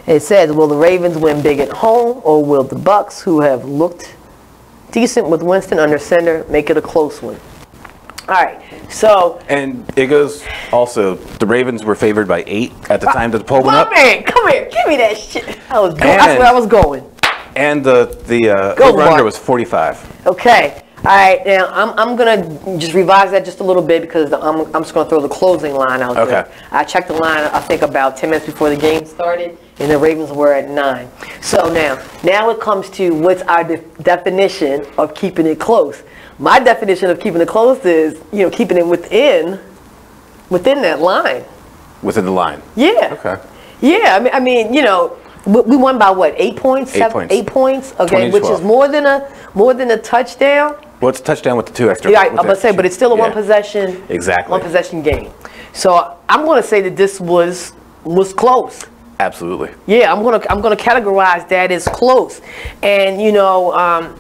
It says, will the Ravens win big at home, or will the Bucs, who have looked decent with Winston under center, make it a close one? All right, so... And it goes also, the Ravens were favored by 8 at the time that the poll went up. Come here, give me that shit. That's where I was going. And the over-under was 45. Okay. All right, now I'm gonna just revise that just a little bit because I'm just gonna throw the closing line out there. I checked the line I think about 10 minutes before the game started, and the Ravens were at 9. So now it comes to what's our definition of keeping it close. My definition of keeping it close is, you know, keeping it within that line. Within the line. Yeah. Okay. Yeah, I mean, you know, we won by what? 8 points? 8 points. 8 points. Okay, which is more than a touchdown. Well, it's a touchdown with the 2 extra. Yeah, I'm gonna say, but it's still a one possession. Exactly. One possession game. So I'm gonna say that this was close. Absolutely. Yeah, I'm gonna categorize that as close, and you know,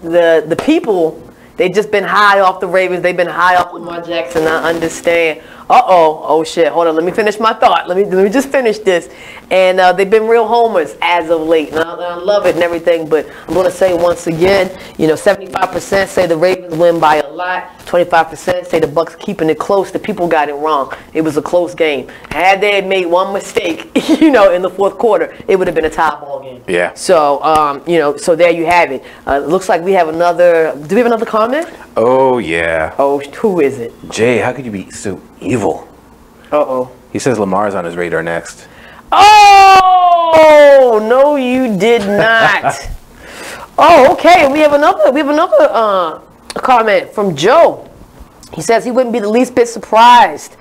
the people, they've just been high off the Ravens. They've been high off Lamar Jackson. I understand. Oh shit, hold on, let me finish my thought. Let me just finish this. And they've been real homers as of late. And I love it and everything, but I'm going to say once again, you know, 75% say the Ravens win by a lot. 25% say the Bucs keeping it close. The people got it wrong. It was a close game. Had they made one mistake, you know, in the fourth quarter, it would have been a tie ball game. Yeah. So, you know, so there you have it. Looks like we have another, do we have another comment? Oh, yeah. Oh, who is it? Jay, how could you be so evil? Uh-oh. He says Lamar's on his radar next. Oh, no, you did not. Oh, okay. We have another comment from Joe. He says he wouldn't be the least bit surprised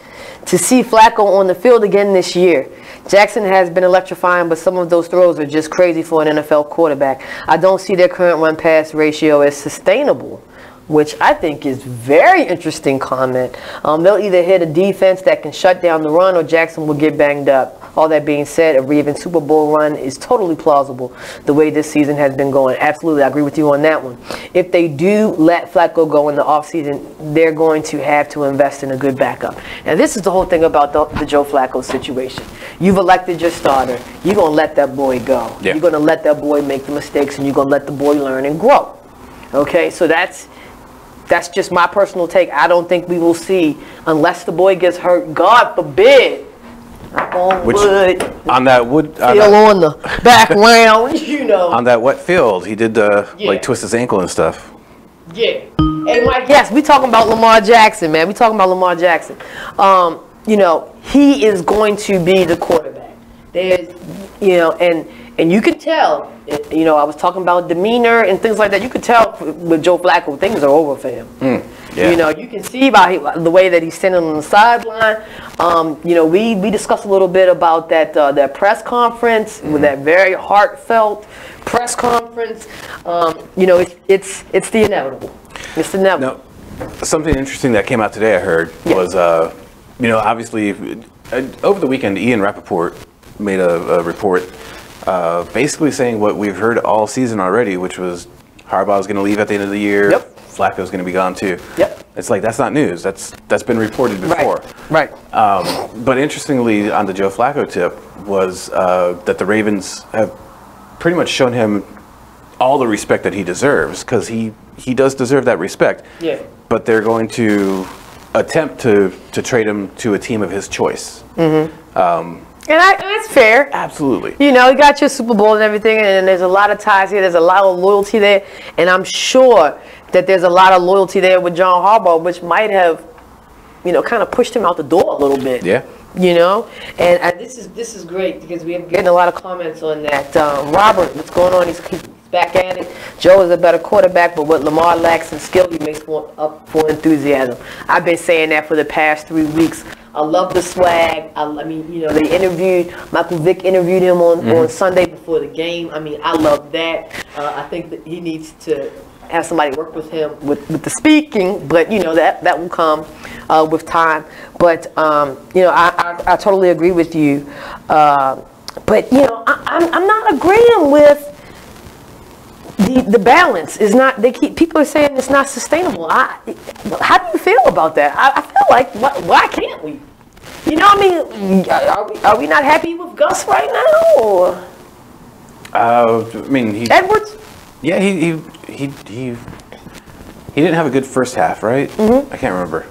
to see Flacco on the field again this year. Jackson has been electrifying, but some of those throws are just crazy for an NFL quarterback. I don't see their current run-pass ratio as sustainable, which I think is very interesting comment. They'll either hit a defense that can shut down the run, or Jackson will get banged up. All that being said, a Ravens Super Bowl run is totally plausible the way this season has been going. Absolutely, I agree with you on that one. If they do let Flacco go in the offseason, they're going to have to invest in a good backup. And this is the whole thing about the Joe Flacco situation. You've elected your starter. You're going to let that boy go. Yeah. You're going to let that boy make the mistakes, and you're going to let the boy learn and grow. Okay, so that's just my personal take. I don't think we will see, unless the boy gets hurt, God forbid. Which, on that wood, on the background, you know. On that wet field, he did like twist his ankle and stuff. Yeah. Hey, Mike. Yes, we talking about Lamar Jackson, man. We talking about Lamar Jackson. You know, he is going to be the quarterback. There's, you know, and you could tell. You know, I was talking about demeanor and things like that. You could tell with Joe Flacco, things are over for him. Yeah. You know, you can see by the way that he's standing on the sideline. You know, we discussed a little bit about that press conference, with that very heartfelt press conference. You know, it's the inevitable. It's the inevitable. Now, something interesting that came out today, I heard, was, you know, obviously, over the weekend, Ian Rappaport made a report basically saying what we've heard all season already, which was Harbaugh's going to leave at the end of the year. Yep. Flacco's going to be gone too. Yep. It's like, that's not news. That's been reported before. Right. But interestingly, on the Joe Flacco tip was that the Ravens have pretty much shown him all the respect that he deserves, because he does deserve that respect. Yeah. But they're going to attempt to trade him to a team of his choice. Mm-hmm. And that's fair. Absolutely. You know, you got your Super Bowl and everything, and there's a lot of ties here. There's a lot of loyalty there. And I'm sure that there's a lot of loyalty there with John Harbaugh, which might have, you know, kind of pushed him out the door a little bit. Yeah. You know, and this is great because we're getting a lot of comments on that. Robert, what's going on? He's back at it. Joe is a better quarterback, but what Lamar lacks in skill, he makes up for enthusiasm. I've been saying that for the past 3 weeks. I love the swag. I mean, you know, they interviewed, Michael Vick interviewed him on Sunday before the game. I mean, I love that. I think that he needs to have somebody work with him with the speaking, but, you know, that will come with time. But, you know, I totally agree with you. But, you know, I'm not agreeing with the balance is not, people are saying it's not sustainable. How do you feel about that? I feel like, why can't we? You know, I mean, are we not happy with Gus right now? Or? I mean, Edwards? Yeah, he didn't have a good first half, right? I can't remember.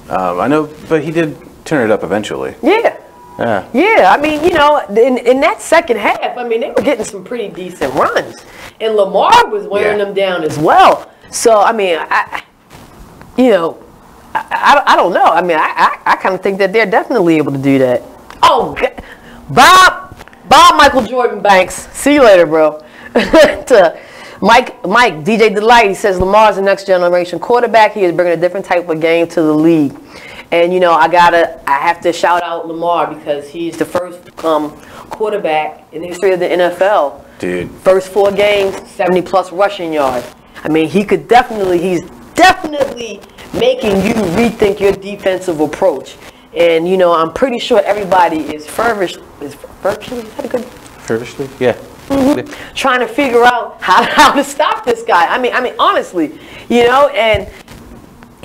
I know, but he did turn it up eventually. Yeah. Yeah. Yeah, I mean, you know, in that second half, I mean, they were getting some pretty decent runs. And Lamar was wearing them down as well. So, I mean, I don't know. I mean, I kind of think that they're definitely able to do that. Oh, God. Bob Michael Jordan Banks. See you later, bro. To Mike, DJ Delight, he says Lamar's the next generation quarterback. He is bringing a different type of game to the league. And, you know, I have to shout out Lamar because he's the first quarterback in the history of the NFL. Dude. First 4 games, 70-plus rushing yards. I mean, he's definitely making you rethink your defensive approach. And, you know, I'm pretty sure everybody is feverishly, is that a good? Feverishly? Yeah. Trying to figure out how to stop this guy. I mean, honestly, you know, and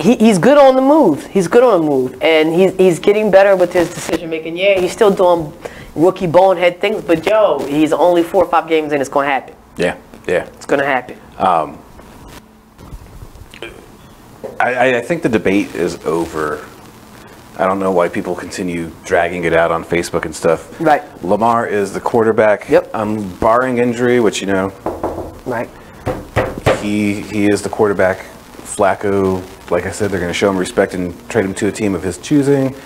he's good on the move. He's good on the move, and he's getting better with his decision making. Yeah, he's still doing rookie bonehead things, but yo, he's only 4 or 5 games in. It's gonna happen. Yeah, it's gonna happen. I think the debate is over. I don't know why people continue dragging it out on Facebook and stuff. Right. Lamar is the quarterback. Yep. Barring injury, which, you know. Right. He is the quarterback. Flacco, like I said, they're going to show him respect and trade him to a team of his choosing.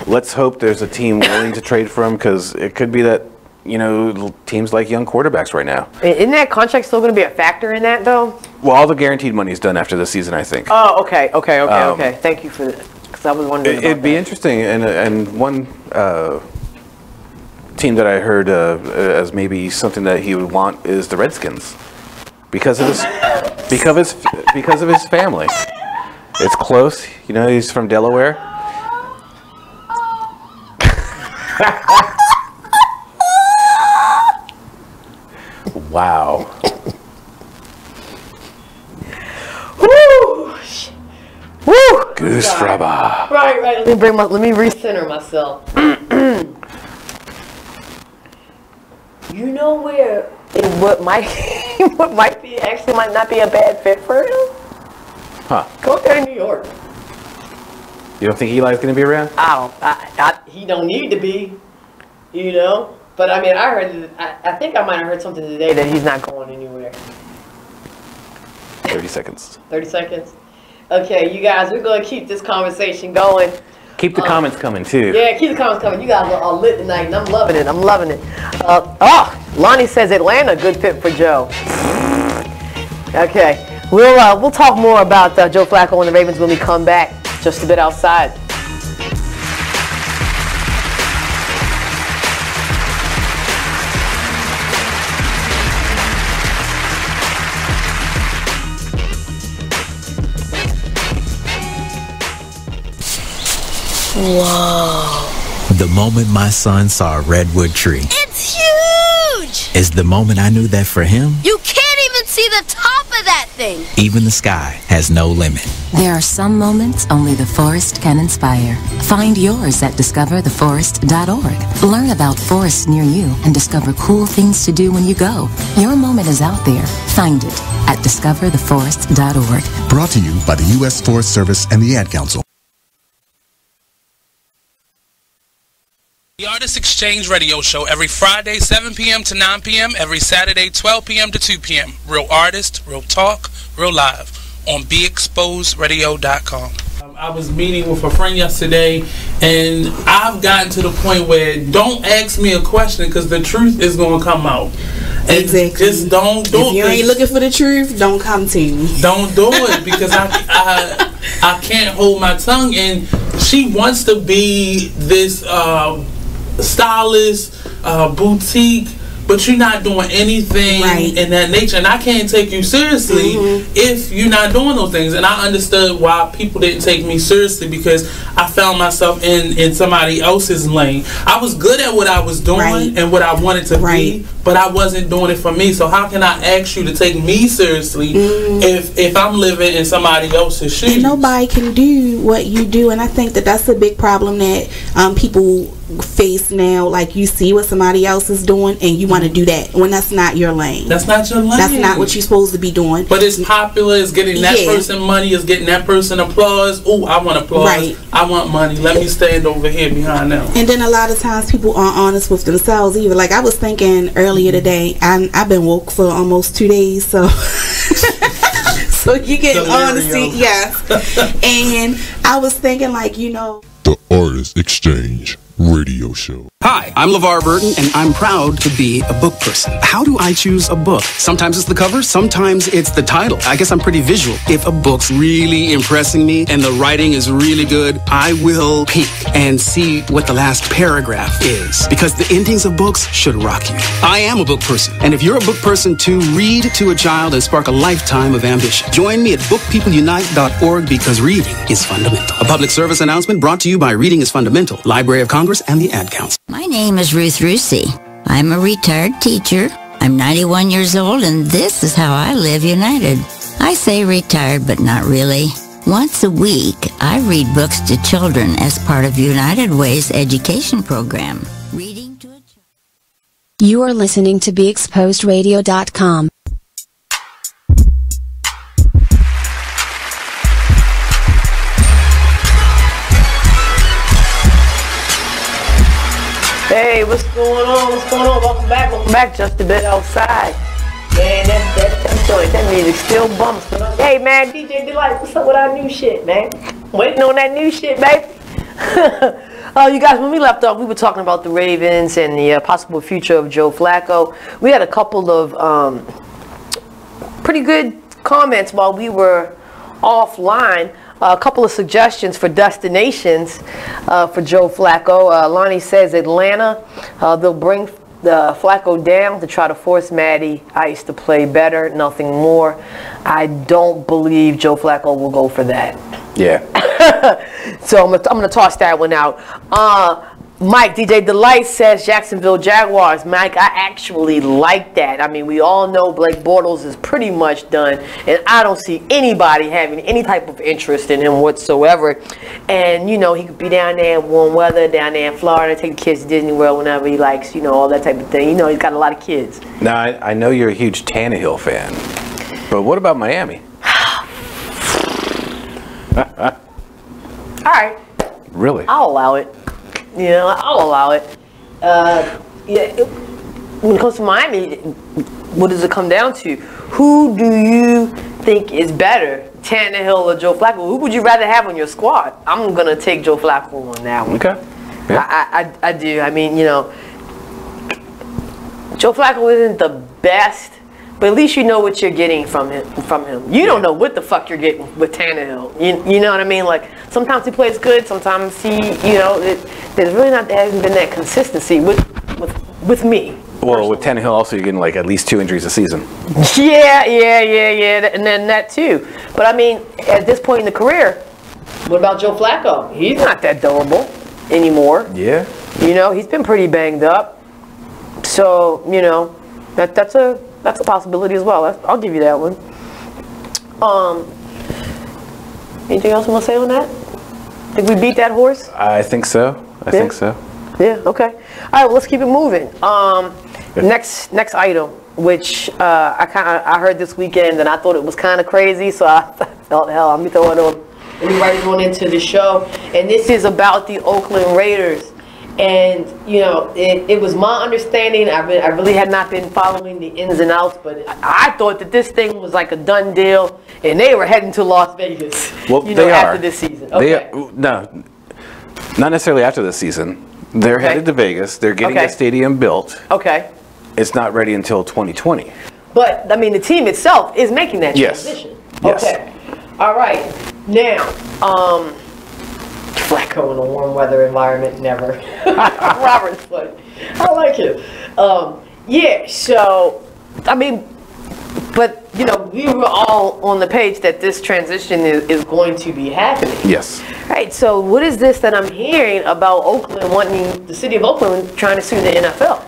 Let's hope there's a team willing to trade for him, because it could be that, you know, teams like young quarterbacks right now. Isn't that contract still going to be a factor in that, though? Well, all the guaranteed money is done after this season, I think. Oh, okay. Thank you for that. I was wondering it'd be interesting, and one team that I heard as maybe something that he would want is the Redskins, because of his family. It's close, you know. He's from Delaware. Wow. Woo! Goose fraba. Right. Let me recenter myself. You know what might not be a bad fit for him? Huh? Go there to New York. You don't think Eli's going to be around? He don't need to be, you know. But I mean, I think I might have heard something today that he's not going anywhere. 30 seconds. 30 seconds. Okay, you guys, we're going to keep this conversation going. Keep the comments coming, too. Yeah, keep the comments coming. You guys are all lit tonight, and I'm loving it. Lonnie says Atlanta, good fit for Joe. Okay, we'll talk more about Joe Flacco and the Ravens when we come back just a bit outside. Whoa. The moment my son saw a redwood tree. It's huge! Is the moment I knew that for him, You can't even see the top of that thing! even the sky has no limit. There are some moments only the forest can inspire. Find yours at discovertheforest.org. Learn about forests near you and discover cool things to do when you go. Your moment is out there. Find it at discovertheforest.org. Brought to you by the U.S. Forest Service and the Ad Council. The Artist Exchange Radio Show every Friday, 7 p.m. to 9 p.m., every Saturday, 12 p.m. to 2 p.m. Real artist, real talk, real live on BeExposedRadio.com. I was meeting with a friend yesterday, and I've gotten to the point where don't ask me a question because the truth is going to come out. And exactly. Just don't do it. If you ain't looking for the truth, don't come to me. Don't do it because I can't hold my tongue. And she wants to be this stylist, boutique, but you're not doing anything in that nature, and I can't take you seriously if you're not doing those things. And I understood why people didn't take me seriously because I found myself in somebody else's lane. I was good at what I was doing and what I wanted to be, but I wasn't doing it for me. So how can I ask you to take me seriously if I'm living in somebody else's shoes? And nobody can do what you do, and I think that that's a big problem that people face now. Like, you see what somebody else is doing and you want to do that when that's not your lane. That's not your lane. That's not what you're supposed to be doing. But it's popular, it's getting that person money, it's getting that person applause. Oh, I want applause. I want money. Let me stand over here behind them. And then a lot of times people aren't honest with themselves either. Like, I was thinking earlier today, I've been woke for almost 2 days, so so you get honesty, and I was thinking, like, the Artist Exchange Radio Show. Hi, I'm LeVar Burton, and I'm proud to be a book person. How do I choose a book? Sometimes it's the cover, sometimes it's the title. I guess I'm pretty visual. If a book's really impressing me and the writing is really good, I will peek and see what the last paragraph is, because the endings of books should rock you. I am a book person, and if you're a book person too, read to a child and spark a lifetime of ambition. Join me at bookpeopleunite.org because reading is fundamental. A public service announcement brought to you by Reading is Fundamental, Library of Congress, and the Ad Council. My name is Ruth Rusi. I'm a retired teacher. I'm 91 years old, and this is how I live united. I say retired, but not really. Once a week, I read books to children as part of United Way's education program. Reading to a child. You are listening to BeExposedRadio.com. Hey, what's going on? What's going on? Welcome back. Just a bit outside. Man, that joint, that music still bumps. Hey, man, DJ Delight, what's up with our new shit, man? Waiting on that new shit, baby. Oh, you guys, when we left off, we were talking about the Ravens and the possible future of Joe Flacco. We had a couple of pretty good comments while we were offline. A couple of suggestions for destinations for Joe Flacco. Lonnie says Atlanta. They'll bring Flacco down to try to force Matty Ice to play better, nothing more. I don't believe Joe Flacco will go for that. Yeah. So I'm gonna toss that one out. Mike, DJ Delight says Jacksonville Jaguars. Mike, I actually like that. I mean, we all know Blake Bortles is pretty much done, and I don't see anybody having any type of interest in him whatsoever. And, he could be down there in warm weather, down there in Florida, take the kids to Disney World whenever he likes, all that type of thing. He's got a lot of kids. Now, I know you're a huge Tannehill fan, but what about Miami? All right. Really? I'll allow it. I'll allow it. When it comes to Miami, what does it come down to? Who do you think is better, Tannehill or Joe Flacco? Who would you rather have on your squad? I'm going to take Joe Flacco on that one. Okay. Yeah. I do. I mean, Joe Flacco isn't the best, but at least you know what you're getting from him. You don't know what the fuck you're getting with Tannehill. You know what I mean? Like, sometimes he plays good, sometimes there's really there hasn't been that consistency with me. Well, with Tannehill also, you're getting like at least 2 injuries a season. Yeah, and then that too. But I mean, at this point in the career, what about Joe Flacco? He's not that durable anymore. Yeah. He's been pretty banged up. So, that's a possibility as well. I'll give you that one. Anything else you want to say on that? Think we beat that horse? I think so. I think so. Yeah. Okay. All right. Well, let's keep it moving. Next item, which I heard this weekend, and I thought it was kind of crazy, so I thought, hell, let me throw it on. Let me write it on into the show. And this is about the Oakland Raiders And you know, it was my understanding. I really had not been following the ins and outs, but I thought that this thing was like a done deal, and they were heading to Las Vegas. Well, you know, they after are. this season. Okay. No, not necessarily after this season. They're headed to Vegas. They're getting a stadium built. Okay. It's not ready until 2020. But I mean, the team itself is making that transition. Yes. Okay. All right. Now, Flacco in a warm weather environment, never. Robert's funny. I like him. Yeah. So, I mean, but you know, we were all on the page that this transition is going to be happening. Yes. Right. So, what is this that I'm hearing about Oakland wanting the city of Oakland trying to sue the NFL?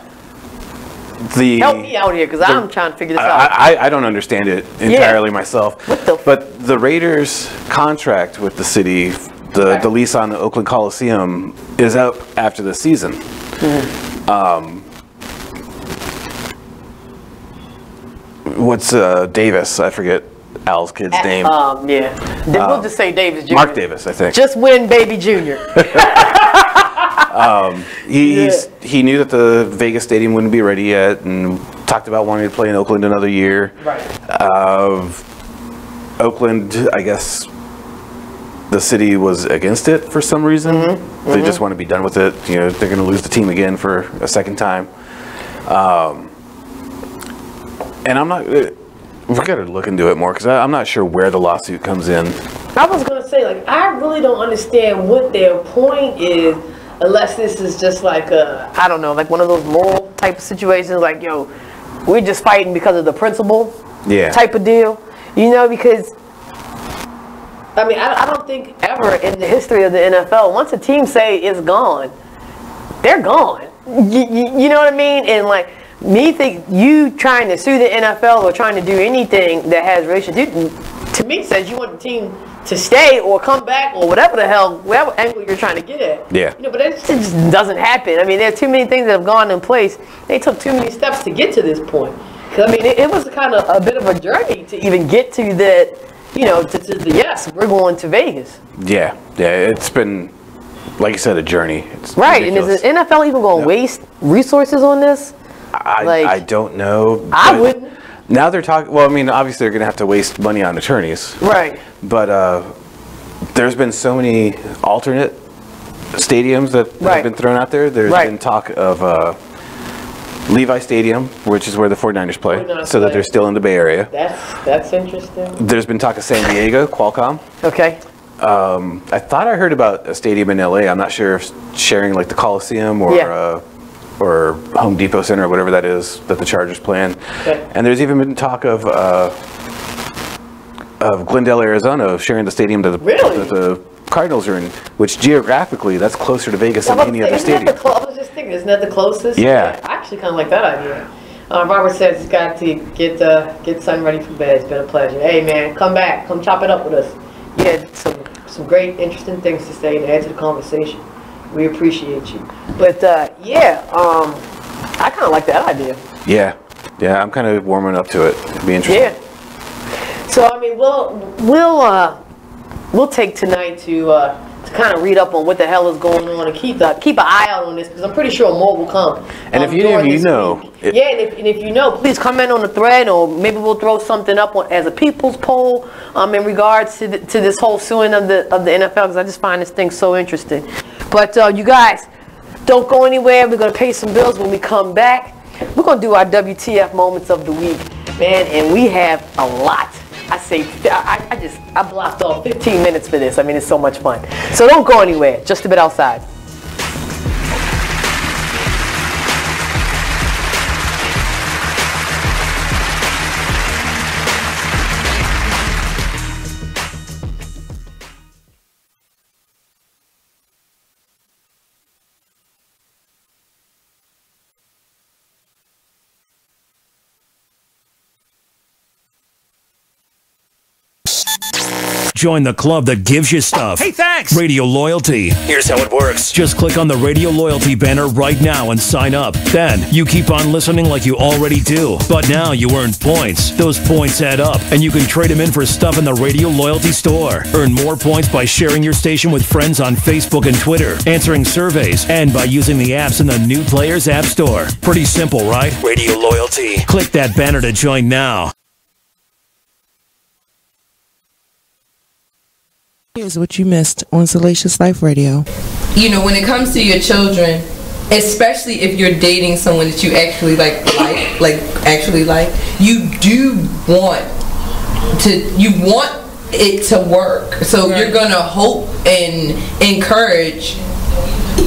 Help me out here, because I'm trying to figure this out. I don't understand it entirely myself. But the Raiders' contract with the city, the lease on the Oakland Coliseum, is up after the season. What's Davis? I forget Al's kid's name. We'll just say Davis Jr. Mark Davis, I think. Just win, baby Jr. He knew that the Vegas stadium wouldn't be ready yet, and talked about wanting to play in Oakland another year. Right. Oakland, I guess, the city was against it for some reason. They just want to be done with it. You know, they're going to lose the team again for a second time. And I'm not. We got to look into it more, because I'm not sure where the lawsuit comes in. I was going to say, like, I really don't understand what their point is, unless this is just like I don't know, like one of those moral type of situations, like, yo, we're just fighting because of the principle type of deal. You know, because, I mean, I don't think ever in the history of the NFL, once a team say it's gone, they're gone. You know what I mean? And, like, me think you trying to sue the NFL or trying to do anything that has relationship, to me, says you want the team to stay or come back or whatever the hell, whatever angle you're trying to get at. Yeah. You know, but that just doesn't happen. I mean, there are too many things that have gone in place. They took too many steps to get to this point. I mean, it was kind of a bit of a journey to even get to that, you know, to the yes, we're going to Vegas. Yeah, it's been, like you said, a journey. It's right, ridiculous. And is the NFL even going to waste resources on this? I don't know. I wouldn't. Now they're talking, well, I mean, obviously they're going to have to waste money on attorneys. Right. But there's been so many alternate stadiums that have been thrown out there. There's been talk of Levi Stadium, which is where the 49ers play, so that they're still in the Bay Area. That's interesting. There's been talk of San Diego, Qualcomm. Okay. I thought I heard about a stadium in LA. I'm not sure if sharing like the Coliseum or Home Depot Center or whatever that is that the Chargers play in. Okay. And there's even been talk of Glendale, Arizona, sharing the stadium that the Cardinals are in, which geographically that's closer to Vegas than any other stadium. I was just thinking, isn't that the closest? Yeah. I actually kind of like that idea. Robert says he's got to get son ready for bed. It's been a pleasure. Hey man, come back, come chop it up with us. You had some great, interesting things to say to add to the conversation. We appreciate you. But I kind of like that idea. Yeah, I'm kind of warming up to it. It'd be interesting. Yeah. So I mean, we'll take tonight to kind of read up on what the hell is going on and keep an eye out on this, because I'm pretty sure more will come. And if you know, and if you know, please comment on the thread, or maybe we'll throw something up as a people's poll in regards to this whole suing of the NFL, because I just find this thing so interesting. But you guys, don't go anywhere. We're gonna pay some bills when we come back. We're gonna do our WTF moments of the week, man, and we have a lot. I blocked off 15 minutes for this. I mean, it's so much fun. So don't go anywhere. Just a bit outside. Join the club that gives you stuff. Hey, thanks! Radio Loyalty. Here's how it works. Just click on the Radio Loyalty banner right now and sign up. Then you keep on listening like you already do. But now you earn points. Those points add up, and you can trade them in for stuff in the Radio Loyalty store. Earn more points by sharing your station with friends on Facebook and Twitter, answering surveys, and by using the apps in the New Players App Store. Pretty simple, right? Radio Loyalty. Click that banner to join now. Here's what you missed on Salacious Life Radio. You know, when it comes to your children, especially if you're dating someone that you actually like, you do want it to work. So you're gonna hope and encourage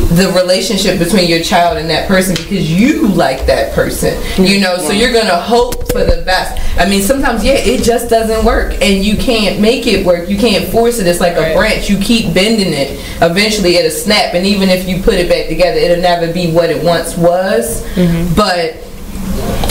the relationship between your child and that person because you like that person, you know, so you're gonna hope for the best. I mean, sometimes, yeah, it just doesn't work and you can't make it work. You can't force it. It's like a branch. You keep bending it. Eventually it'll snap, and even if you put it back together, it'll never be what it once was. But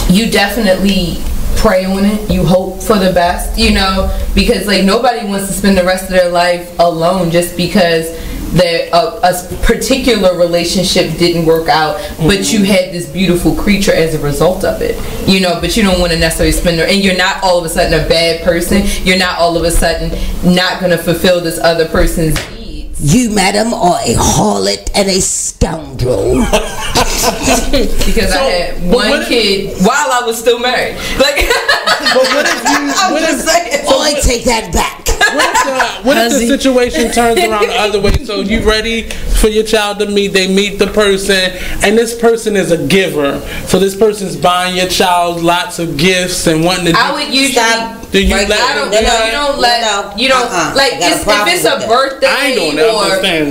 you definitely pray on it. You hope for the best, you know, because like nobody wants to spend the rest of their life alone just because a particular relationship didn't work out, but you had this beautiful creature as a result of it, you know. But you don't want to necessarily spend and you're not all of a sudden a bad person. You're not all of a sudden not going to fulfill this other person's needs. You, madam, are a harlot and a scoundrel. Because I had one kid while I was still married. Like, but what if you? I take that back. What if the situation turns around the other way? So you ready for your child to meet? They meet the person, and this person is a giver. So this person's buying your child lots of gifts and wanting to. I would usually. Do you let? You don't like if it's a birthday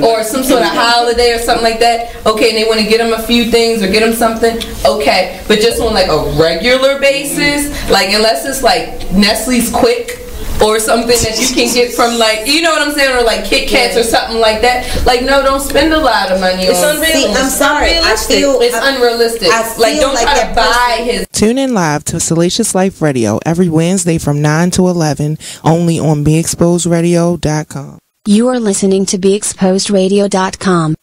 or some sort of holiday or something like that. Okay, and they want to get them a few things or get them something. Okay, but just on like a regular basis, like unless it's like Nestle's Quick or something that you can get from like, you know what I'm saying, or like Kit Kats or something like that. Like, no, don't spend a lot of money on it. I'm sorry, it's unrealistic. Like, don't try to buy his. Tune in live to Salacious Life Radio every Wednesday from 9 to 11, only on BeExposedRadio.com. You are listening to BeExposedRadio.com.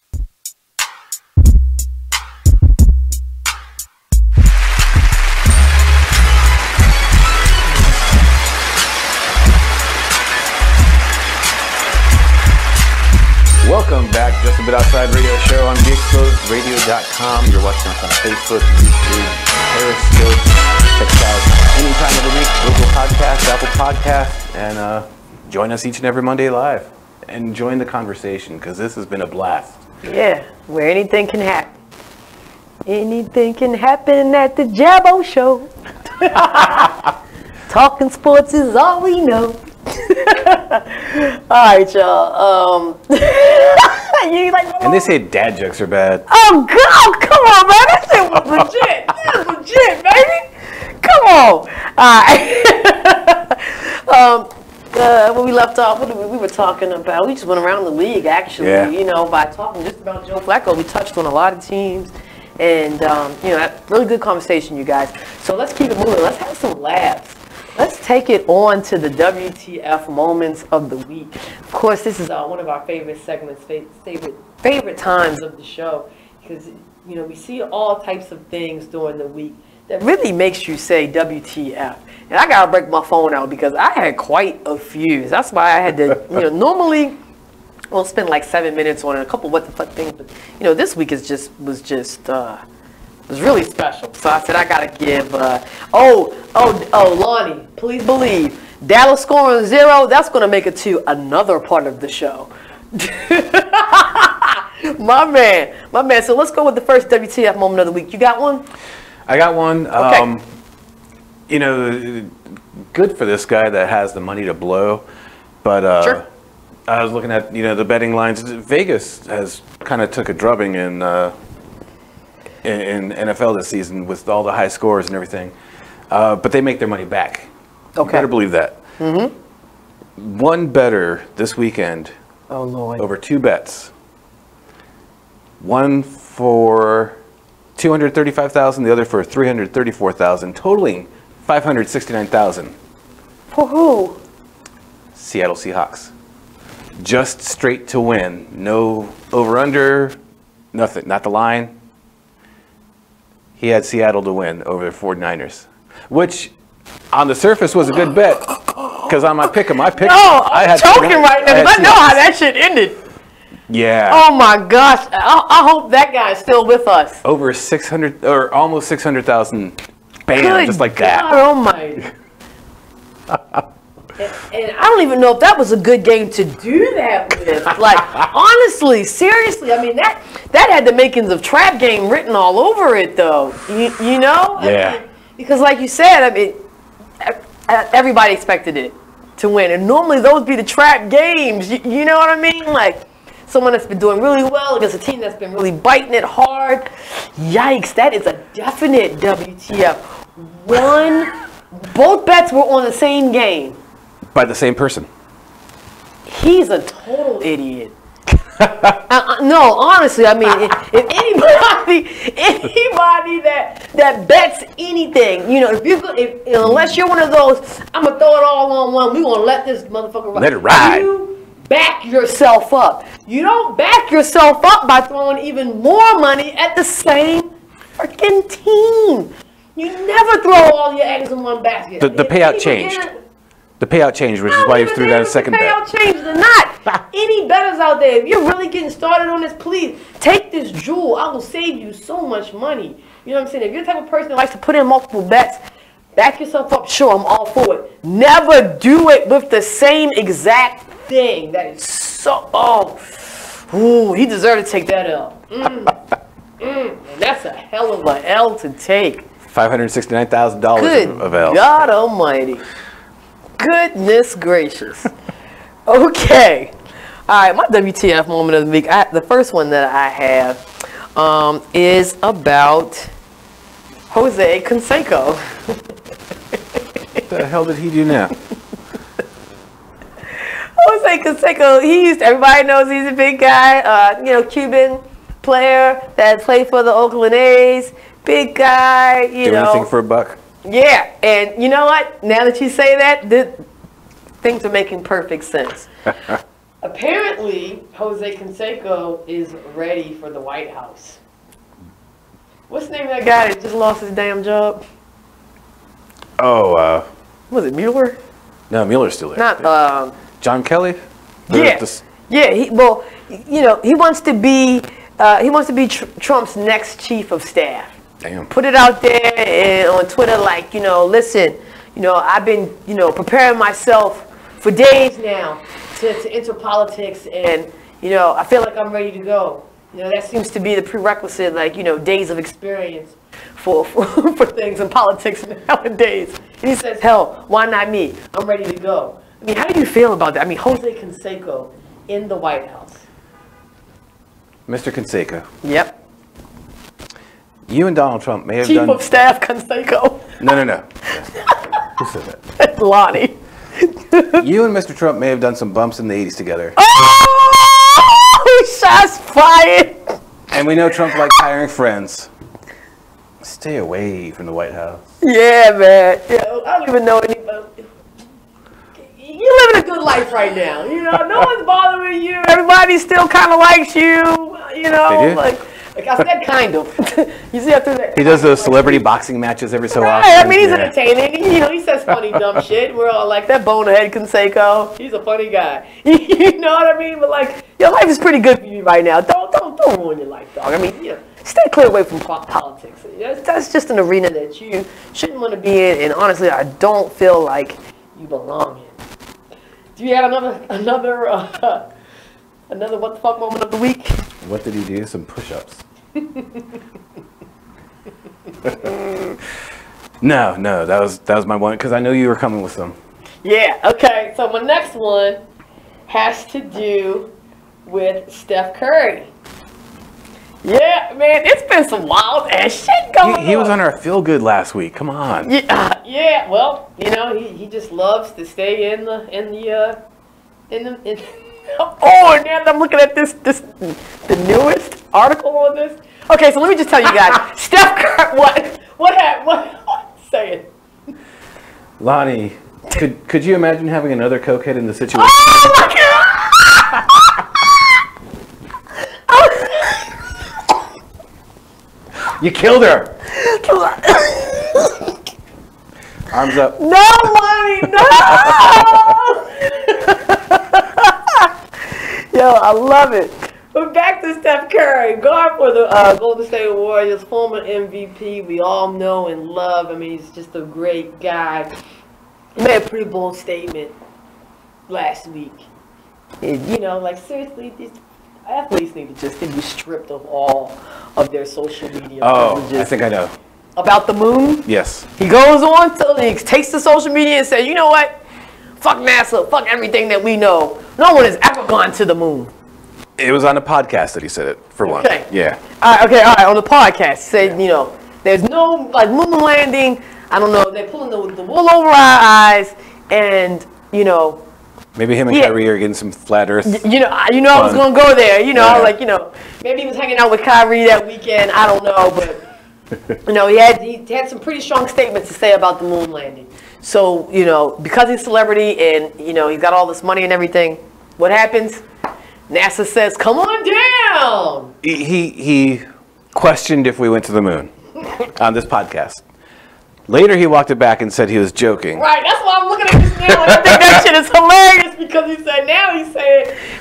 Welcome back, Just a Bit Outside Radio Show on BeExposedRadio.com. You're watching us on Facebook, YouTube, Periscope. Check us out anytime of the week, Google Podcast, Apple Podcast, and join us each and every Monday live. And join the conversation, because this has been a blast. Yeah, where anything can happen. Anything can happen at the Jabbo Show. Talking sports is all we know. Alright, y'all. And they say dad jokes are bad. Oh, God, come on, man. That shit was legit. That was legit, baby. Come on. Alright. When we left off, what we were talking about, we just went around the league, actually, you know, by talking just about Joe Flacco. We touched on a lot of teams. And, you know, really good conversation, you guys. So let's keep it moving. Let's have some laughs. Let's take it on to the WTF moments of the week. Of course, this is one of our favorite segments, favorite times of the show, because you know we see all types of things during the week that really makes you say WTF. And I gotta break my phone out because I had quite a few. That's why I had to. You know, normally we'll spend like 7 minutes on a couple what the fuck things, but you know this week was really special. So I said I gotta give. Lonnie, please believe Dallas scoring 0. That's gonna make it to another part of the show. my man. So let's go with the first WTF moment of the week. You got one? I got one. Okay. You know, good for this guy that has the money to blow, but sure. I was looking at the betting lines. Vegas has kind of took a drubbing in NFL this season with all the high scores and everything, but they make their money back. Okay. You better believe that. Mm-hmm. One bettor this weekend. Oh Lord. Over 2 bets. One for $235,000, the other for $334,000, totaling $569,000. For who? Seattle Seahawks. just straight to win. No over-under, nothing, not the line. He had Seattle to win over the 49ers, which on the surface was a good bet because on my pick, No, I'm choking right now because I know how that shit ended. Yeah. Oh my gosh! I hope that guy is still with us. Over 600 or almost 600,000, bam, just like that. Oh my! And I don't even know if that was a good game to do that with. Like, honestly, seriously, I mean that had the makings of trap game written all over it, though. You know? Yeah. I mean, because, like you said, I mean, everybody expected it to win, and normally those be the trap games. You know what I mean? Like, someone that's been doing really well against a team that's been really biting it hard. Yikes! That is a definite WTF. Both bets were on the same game. By the same person. He's a total idiot. No, honestly, I mean, if anybody that bets anything, you know, unless you're one of those, I'm gonna throw it all on one. We gonna let this motherfucker ride. Let it ride. You back yourself up. You don't back yourself up by throwing even more money at the same freaking team. You never throw all your eggs in one basket. The payout changed. The payout changed, which is why he threw that a second bet. Payout changed or not. Any bettors out there, if you're really getting started on this, please take this jewel. I will save you so much money. You know what I'm saying? If you're the type of person that likes to put in multiple bets, back yourself up. Sure, I'm all for it. Never do it with the same exact thing. That is so. Ooh, he deserved to take that L. And that's a hell of a L to take. $569,000 of L. God Almighty. Goodness gracious. Okay. All right, my WTF moment of the week. The first one that I have is about Jose Canseco. What the hell did he do now? Jose Canseco, everybody knows he's a big guy, Cuban player that played for the Oakland A's. Big guy, Do anything for a buck. Yeah, and you know what? Now that you say that, things are making perfect sense. Apparently, Jose Canseco is ready for the White House. What's the name of that guy that just lost his damn job? Oh, was it Mueller? No, Mueller's still there. Not John Kelly? Yeah. He wants to be Trump's next chief of staff. Damn. Put it out there and on Twitter like, listen, I've been, preparing myself for days now to enter politics, and, I feel like I'm ready to go. That seems to be the prerequisite, like, days of experience for things in politics nowadays. And he says, hell, why not me? I'm ready to go. I mean, how do you feel about that? I mean, Jose Canseco in the White House. Mr. Canseco. Yep. You and Donald Trump may have Chief of Staff Canseco. No. Who said that? Lonnie. You and Mr. Trump may have done some bumps in the 80s together. Oh! Shots fired! And we know Trump likes hiring friends. Stay away from the White House. Yeah, man. Yeah, I don't even know anybody. You're living a good life right now. No one's bothering you. Everybody still kind of likes you. They do? Like I said, kind of. You see after that. He does those celebrity boxing matches every so often. I mean, he's entertaining. He says funny, dumb shit. We're all like, that bonehead Canseco. He's a funny guy. You know what I mean? But like, your life is pretty good for you right now. Don't ruin your life, dog. I mean, stay clear away from politics. That's just an arena that you shouldn't want to be in. And honestly, I don't feel like you belong in. Do you have another what the fuck moment of the week? What did he do? Some push-ups. No, that was my one because I know you were coming with some. Yeah. Okay. So my next one has to do with Steph Curry. Yeah, man, it's been some wild ass shit going on. He was on our feel good last week. Come on. Yeah. Well, he just loves to stay in the. Oh, and now I'm looking at the newest article on this. Okay, so let me just tell you guys, Steph Curry. What happened? What? Say it. Lonnie, could you imagine having another cokehead in the situation? Oh my God! You killed her. Arms up. No, Lonnie, no! Yo, I love it. But back to Steph Curry, guard for the Golden State Warriors, former MVP, we all know and love. I mean, he's just a great guy. He made a pretty bold statement last week. And, you know, like, seriously, these athletes need to just be stripped of all of their social media privileges. I think I know. About the moon? Yes. He goes on to, he takes to social media and says, you know what? Fuck NASA, fuck everything that we know. No one has ever gone to the moon. It was on a podcast that he said it, for one. Okay. Yeah. All right, on the podcast, said, you know, there's no, like, moon landing, I don't know, they're pulling the wool over our eyes, and, you know. Maybe him and Kyrie are getting some flat earth You know, I was going to go there, you know, I was like, you know, maybe he was hanging out with Kyrie that weekend, I don't know, but, you know, he had some pretty strong statements to say about the moon landing. So, you know, because he's a celebrity and, you know, he's got all this money and everything, what happens? NASA says, come on down. He questioned if we went to the moon on this podcast. Later, he walked it back and said he was joking. Right, that's why I'm looking at this now. And I think that shit is hilarious because he said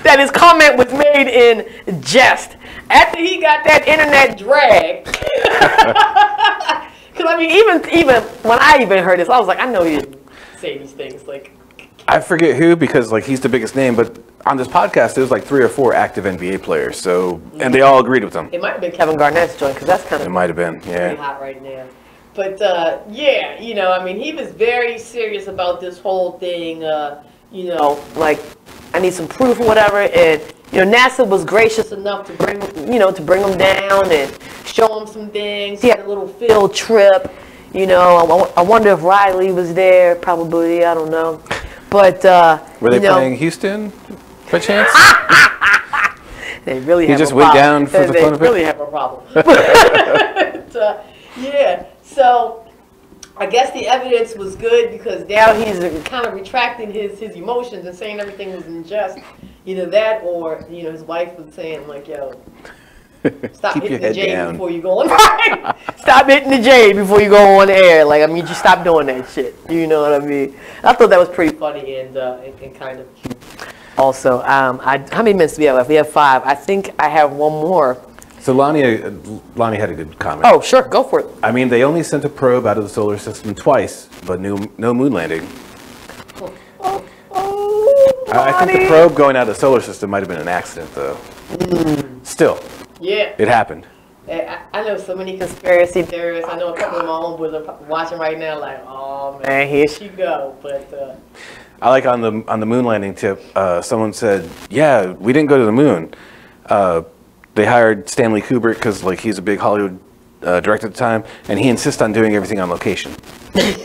that his comment was made in jest. After he got that internet drag. Because, I mean, even when I even heard this, I was like, I know he didn't say these things. Like, I forget who, because like he's the biggest name, but on this podcast, there was like 3 or 4 active NBA players, so, and they all agreed with him. It might have been Kevin Garnett's joint, because that's kind of. It might have been, yeah. Pretty hot right now. But, yeah, you know, I mean, he was very serious about this whole thing, you know, like, I need some proof or whatever, and, you know, NASA was gracious enough to bring him down and show him some things. He had a little field trip, you know. I wonder if Riley was there, probably, I don't know. But, were they playing Houston, by chance? They really have a problem. He just went down for the fun of it? They really have a problem. But, yeah, so I guess the evidence was good because now he's kind of retracting his emotions and saying everything was in jest. Either that or, you know, his wife was saying, like, yo, stop hitting the J before you go on. Stop hitting the J before you go on the air. Like, I mean, just stop doing that shit. You know what I mean? I thought that was pretty funny and kind of cute. Also, how many minutes do we have left? We have 5. I think I have one more. So Lonnie had a good comment. Oh, sure, go for it. I mean, they only sent a probe out of the solar system twice, but no moon landing. I think the probe going out of the solar system might have been an accident, though. Still. Yeah. It happened. I know so many conspiracy theorists. I know a couple of my homeboys are watching right now like, oh, man, here she go. But I like on the moon landing tip, someone said, yeah, we didn't go to the moon. They hired Stanley Kubrick because like he's a big Hollywood director at the time, and he insists on doing everything on location. Get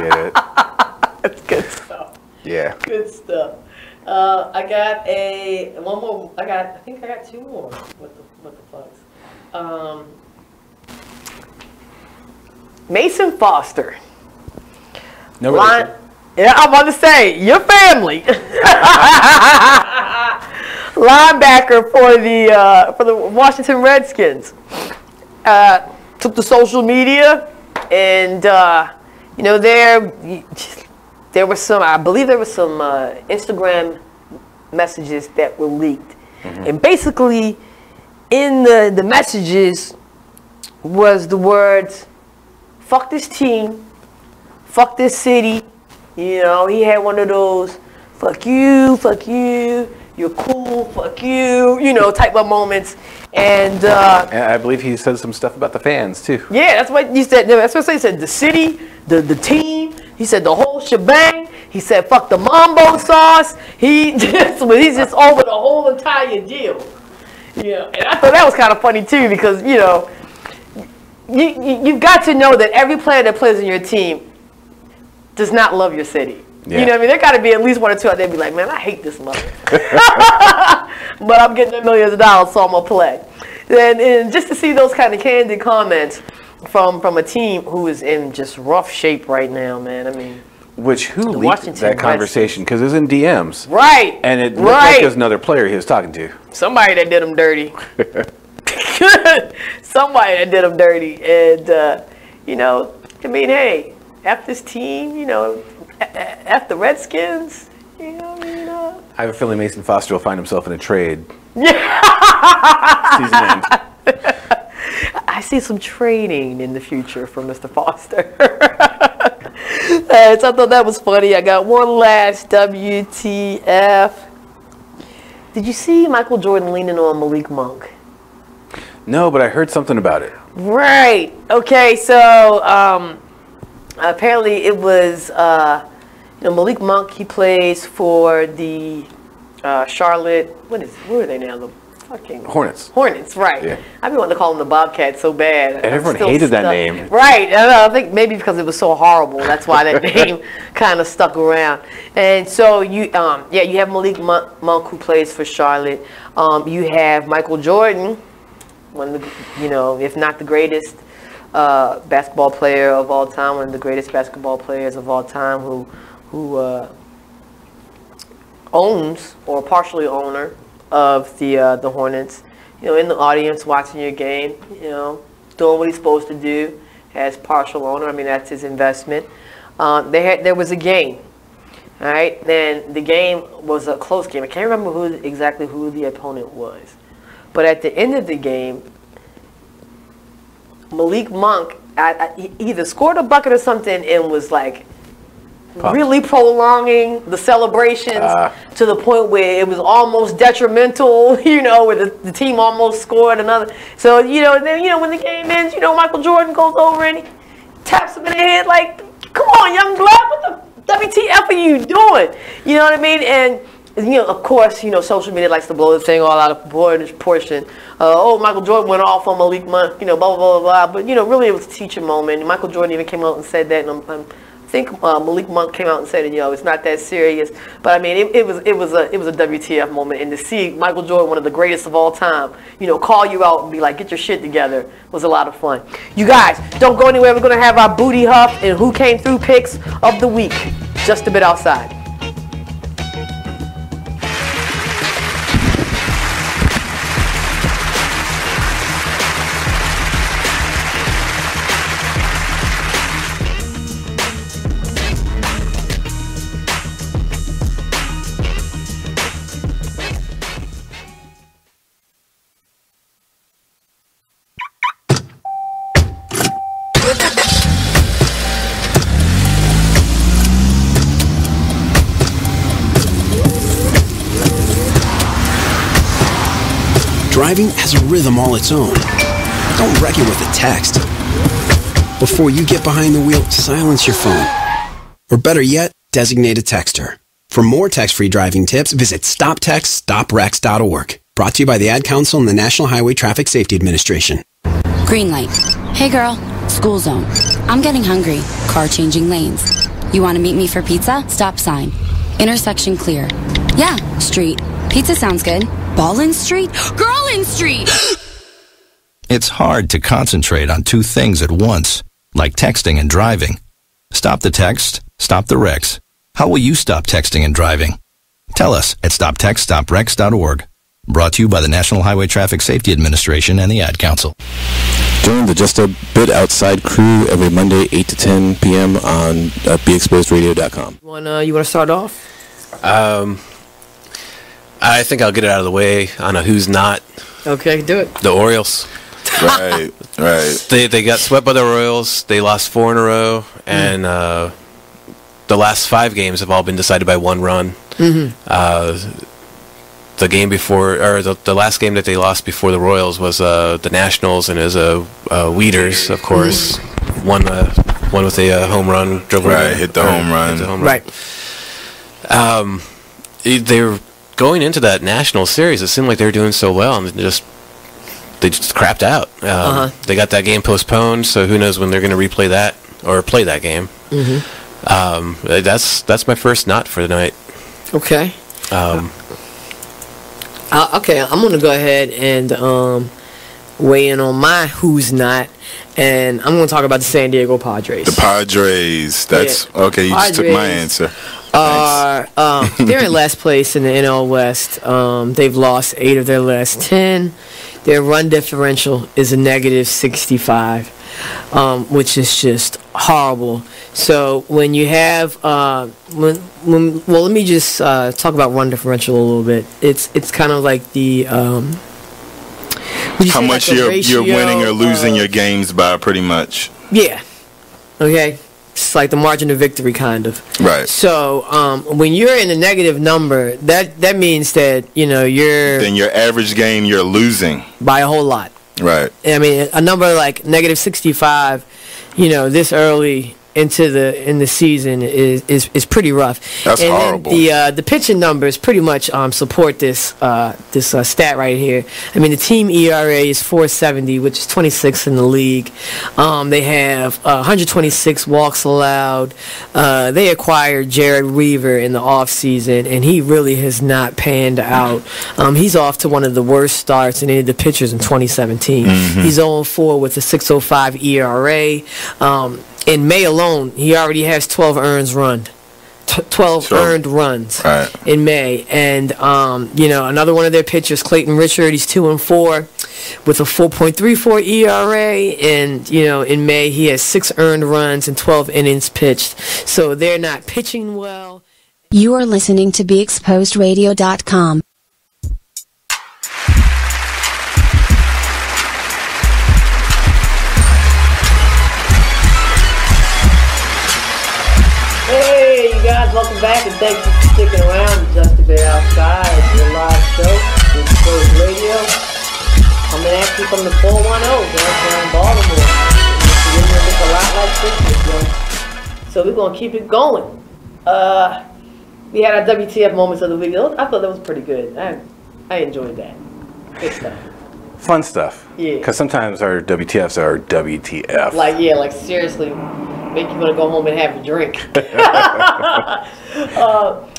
it? That's good stuff. Yeah. Good stuff. I got one more. I think I got 2 more. What the fucks? Mason Foster. No relation. Yeah, I'm about to say your family. Linebacker for the Washington Redskins. Took to social media, and you know there was some. I believe there was some Instagram messages that were leaked, and basically in the messages was the words "fuck this team," "fuck this city." You know, he had one of those fuck you, you're cool, fuck you, you know, type of moments. And I believe he said some stuff about the fans, too. Yeah, that's what he said. That's what he said. The city, the team. He said the whole shebang. He said fuck the mambo sauce. He's just over the whole entire deal. Yeah, and I thought that was kind of funny, too, because, you know, you've got to know that every player that plays in your team does not love your city. Yeah. You know what I mean? There got to be at least 1 or 2 out there be like, man, I hate this mother. But I'm getting $1 million, so I'm going to play. And just to see those kind of candid comments from a team who is in just rough shape right now, man. I mean, who leaked that conversation? Because it was in DMs. Right. And it looked like there was another player he was talking to. Somebody that did him dirty. somebody that did them dirty. And, you know, I mean, hey, F this team, you know, F the Redskins, you know what I mean? I have a feeling Mason Foster will find himself in a trade. Yeah. Season end. I see some trading in the future for Mr. Foster. So I thought that was funny. I got one last WTF. Did you see Michael Jordan leaning on Malik Monk? No, but I heard something about it. Right. Okay, so apparently it was you know, Malik Monk. He plays for the Charlotte. What are they now? The fucking Hornets, right. Yeah. I've been wanting to call them the Bobcats so bad. And everyone hated that name. Right. I think maybe because it was so horrible. That's why that name kind of stuck around. And so you have Malik Monk who plays for Charlotte. You have Michael Jordan, one of the, you know, if not the greatest basketball player of all time, one of the greatest basketball players of all time, who owns or partially owner of the Hornets, you know, in the audience watching your game, you know, doing what he's supposed to do as partial owner. I mean, that's his investment. There was a game, all right? Then the game was a close game. I can't remember exactly who the opponent was, but at the end of the game, Malik Monk he either scored a bucket or something and was like really prolonging the celebrations to the point where it was almost detrimental, you know, where the team almost scored another. So, you know, then, you know, when the game ends, you know, Michael Jordan goes over and he taps him in the head like, come on, young blood, what the WTF are you doing? You know what I mean? And, you know, of course, you know, social media likes to blow the thing all out of proportion. Oh, Michael Jordan went off on Malik Monk, you know, blah, blah, blah, blah. But, you know, really it was a teaching moment. Michael Jordan even came out and said that, and I think Malik Monk came out and said, you know, it's not that serious. But I mean, it was a WTF moment, and to see Michael Jordan, one of the greatest of all time, you know, call you out and be like, get your shit together, was a lot of fun. You guys, don't go anywhere. We're gonna have our booty huff and who came through picks of the week just a bit outside. Driving has a rhythm all its own. Don't wreck it with a text. Before you get behind the wheel, silence your phone. Or better yet, designate a texter. For more text-free driving tips, visit stoptextstoprex.org. Brought to you by the Ad Council and the National Highway Traffic Safety Administration. Green light. Hey girl, school zone. I'm getting hungry. Car changing lanes. You want to meet me for pizza? Stop sign. Intersection clear. Yeah, street. Pizza sounds good. Ballin Street? Girlin Street! It's hard to concentrate on two things at once, like texting and driving. Stop the text, stop the wrecks. How will you stop texting and driving? Tell us at stoptextstoprex.org. Brought to you by the National Highway Traffic Safety Administration and the Ad Council. Join the Just a Bit Outside crew every Monday, 8 to 10 p.m. on BeExposedRadio.com. You want to start off? I think I'll get it out of the way on a who's not. Okay, do it. The Orioles. Right. They got swept by the Royals. They lost 4 in a row, and the last 5 games have all been decided by 1 run. Mm-hmm. The game before, or the last game that they lost before the Royals was the Nationals, and it was Weeders, of course, won with a home run. Hit the home run. Right. They were going into that national series. It seemed like they were doing so well, and they just crapped out. They got that game postponed, so who knows when they're going to replay that or play that game. Mm-hmm. That's my first not for the night. Okay. Okay, I'm going to go ahead and weigh in on my who's not, and I'm going to talk about the San Diego Padres. The Padres. That's okay. You just took my answer. They're in last place in the NL West. They've lost 8 of their last 10. Their run differential is a negative 65, which is just horrible. So when you have, well, let me just talk about run differential a little bit. It's kind of like the how much you're winning or losing your games by, pretty much. Yeah. Okay. It's like the margin of victory, kind of. Right. So when you're in a negative number, that means that then your average game you're losing by a whole lot. Right. I mean, a number like negative 65, this early in the season is pretty rough. That's horrible. The pitching numbers pretty much support this stat right here. I mean, the team ERA is 4.70, which is 26th in the league. They have 126 walks allowed. They acquired Jared Weaver in the offseason, and he really has not panned out. He's off to one of the worst starts in any of the pitchers in 2017. Mm-hmm. He's 0-4 with a 6.05 ERA. In May alone, he already has 12 earned runs. 12 earned runs in May. And, another one of their pitchers, Clayton Richard, he's 2-4 with a 4.34 ERA. And, in May, he has 6 earned runs and 12 innings pitched. So they're not pitching well. You are listening to BeExposedRadio.com. Welcome back, and thank you for sticking around. Just a bit outside, your live show, Exposed Radio. Coming at you from the 410 downtown Baltimore. It's a lot like Christmas, yo. So we're gonna keep it going. We had our WTF moments of the week. I thought that was pretty good. I enjoyed that. Good stuff. Fun stuff. Yeah. Because sometimes our WTFs are WTF. Like seriously. Make you want to go home and have a drink.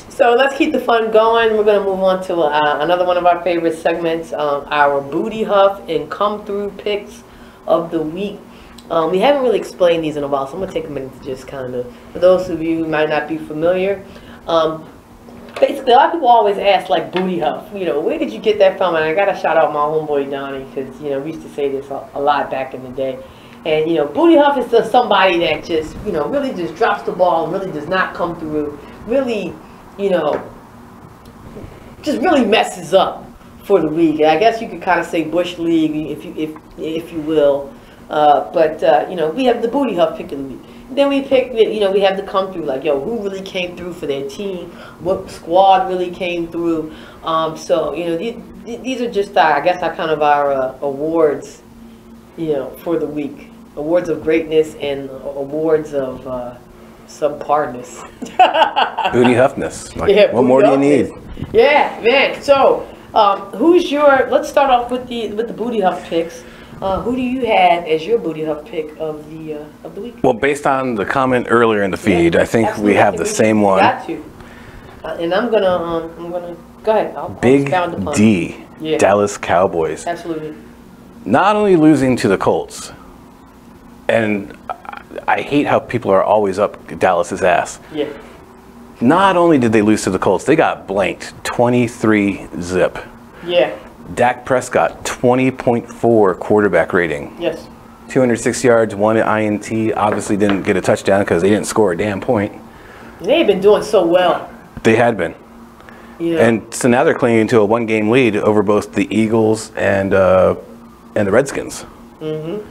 So let's keep the fun going. We're going to move on to another one of our favorite segments, our Booty Huff and Come Through Picks of the Week. We haven't really explained these in a while, so I'm going to take a minute to just kind of, for those of you who might not be familiar, basically a lot of people always ask, like, Booty Huff, where did you get that from? And I got to shout out my homeboy Donnie, because, we used to say this a lot back in the day. And, Booty Huff is just somebody that just, really just drops the ball and really does not come through. Really, just really messes up for the league. And I guess you could kind of say Bush League, if you will. But we have the Booty Huff pick of the week. Then we pick, we have the come through, like, who really came through for their team? What squad really came through? So, these are just, I guess, our awards, for the week. Awards of greatness and awards of subparness. Booty Huffness. What more do you need? Yeah, man. So, who's your? Let's start off with the Booty Huff picks. Who do you have as your Booty Huff pick of the week? Well, based on the comment earlier in the feed, I think we have the same one. Got to. And I'm gonna go ahead. I'll Big D. Yeah. Dallas Cowboys. Absolutely. Not only losing to the Colts. And I hate how people are always up Dallas's ass. Yeah. Not only did they lose to the Colts, they got blanked 23-zip. Yeah. Dak Prescott, 20.4 quarterback rating. Yes. 206 yards, 1 INT. Obviously didn't get a touchdown because they didn't score a damn point. They've been doing so well. They had been. Yeah. And so now they're clinging to a 1-game lead over both the Eagles and the Redskins. Mm-hmm.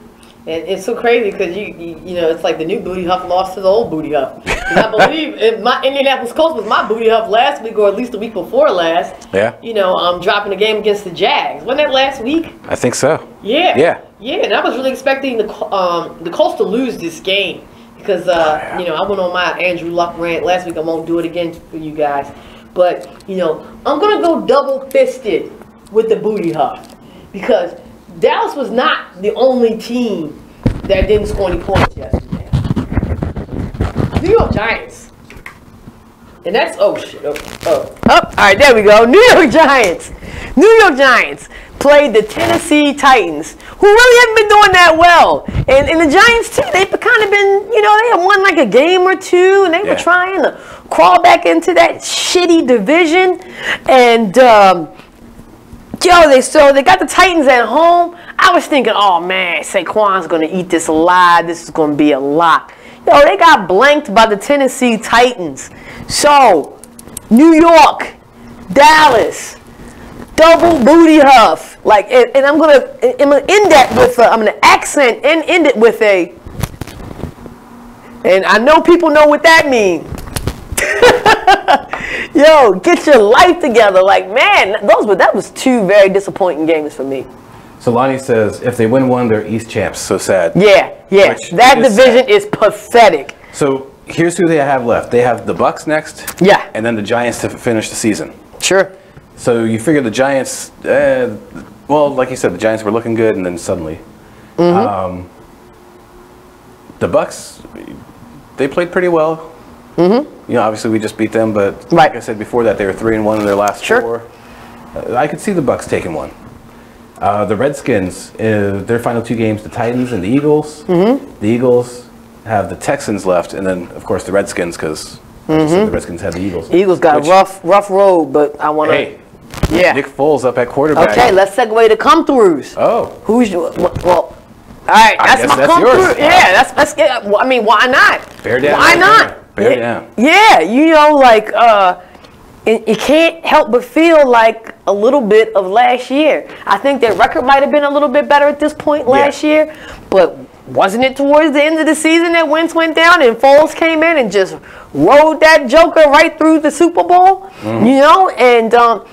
And it's so crazy because it's like the new Booty Huff lost to the old Booty Huff. I believe my Indianapolis Colts was my Booty Huff last week, or at least the week before last. Yeah. Dropping a game against the Jags. Wasn't that last week? I think so. Yeah. Yeah. Yeah, and I was really expecting the Colts to lose this game because I went on my Andrew Luck rant last week. I won't do it again for you guys, but I'm gonna go double-fisted with the Booty Huff because Dallas was not the only team that didn't score any points yesterday. New York Giants. And that's, all right, there we go. New York Giants played the Tennessee Titans, who really haven't been doing that well. And the Giants, too, they've kind of been, they had won like a game or two, and they were trying to crawl back into that shitty division. And, Yo, they got the Titans at home. I was thinking, oh man, Saquon's gonna eat this alive. This is gonna be a lock. Yo, they got blanked by the Tennessee Titans. So, New York, Dallas, double booty huff. Like, and I'm gonna end that with I'm gonna accent and end it with a. And I know people know what that means. Yo, get your life together. Like, man, that was two very disappointing games for me. So Lonnie says, if they win one, they're East champs. So sad. Yeah. That division is pathetic. So here's who they have left. They have the Bucks next. Yeah. And then the Giants to finish the season. Sure. So you figure the Giants, well, like you said, the Giants were looking good, and then suddenly. The Bucks, they played pretty well. You know, obviously we just beat them, but like I said before that, they were 3-1 in their last four. I could see the Bucks taking one. The Redskins, their final two games, the Titans and the Eagles. The Eagles have the Texans left, and then of course the Redskins, because the Redskins had the Eagles. Eagles got a rough road, but I want to. Hey, Nick Foles up at quarterback. Okay, let's segue to come-throughs. Oh, who's your? Well, all right, that's my come-through. Yeah, let's get. Well, I mean, why not? Bear down. Why not? Bear down. Yeah, you know, like you can't help but feel like a little bit of last year. I think their record might have been a little bit better at this point last year, but wasn't it towards the end of the season that Wentz went down and Foles came in and just rode that joker right through the Super Bowl? You know, and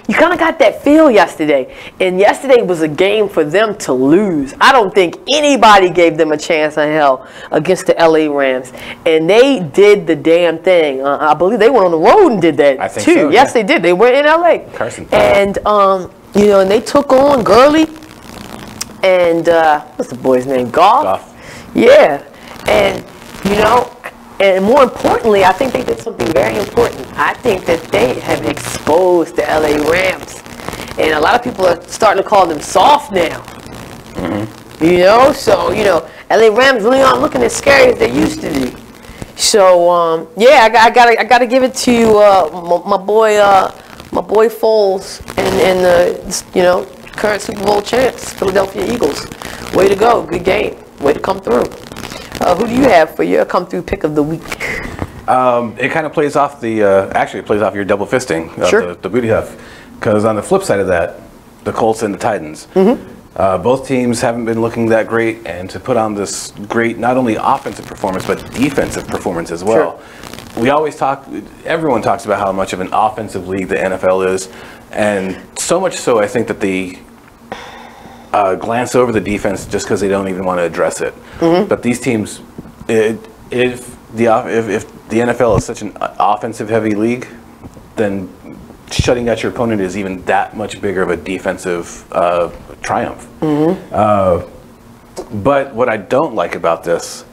you kind of got that feel yesterday. And yesterday was a game for them to lose. I don't think anybody gave them a chance in hell against the LA Rams. And they did the damn thing. I believe they went on the road and did that I think too. So, yes, they did. They were in LA. Carson. And, you know, and they took on Gurley and what's the boy's name? Goff. Yeah. And, you know, and more importantly, I think they did something very important. I think that they have exposed the LA Rams. And a lot of people are starting to call them soft now. You know, so, you know, LA Rams really aren't looking as scary as they used to be. So, yeah, I gotta give it to my boy Foles and the, you know, current Super Bowl champs, Philadelphia Eagles. Way to go. Good game. Way to come through. Who do you have for your come-through pick of the week? It kind of plays off the, actually it plays off your double fisting of the booty huff. Because on the flip side of that, the Colts and the Titans, both teams haven't been looking that great, and to put on this great, not only offensive performance, but defensive performance as well. We always everyone talks about how much of an offensive league the NFL is, and so much so I think that they glance over the defense just because they don't even want to address it. But these teams, if the NFL is such an offensive heavy league, then shutting out your opponent is even that much bigger of a defensive triumph. But what I don't like about this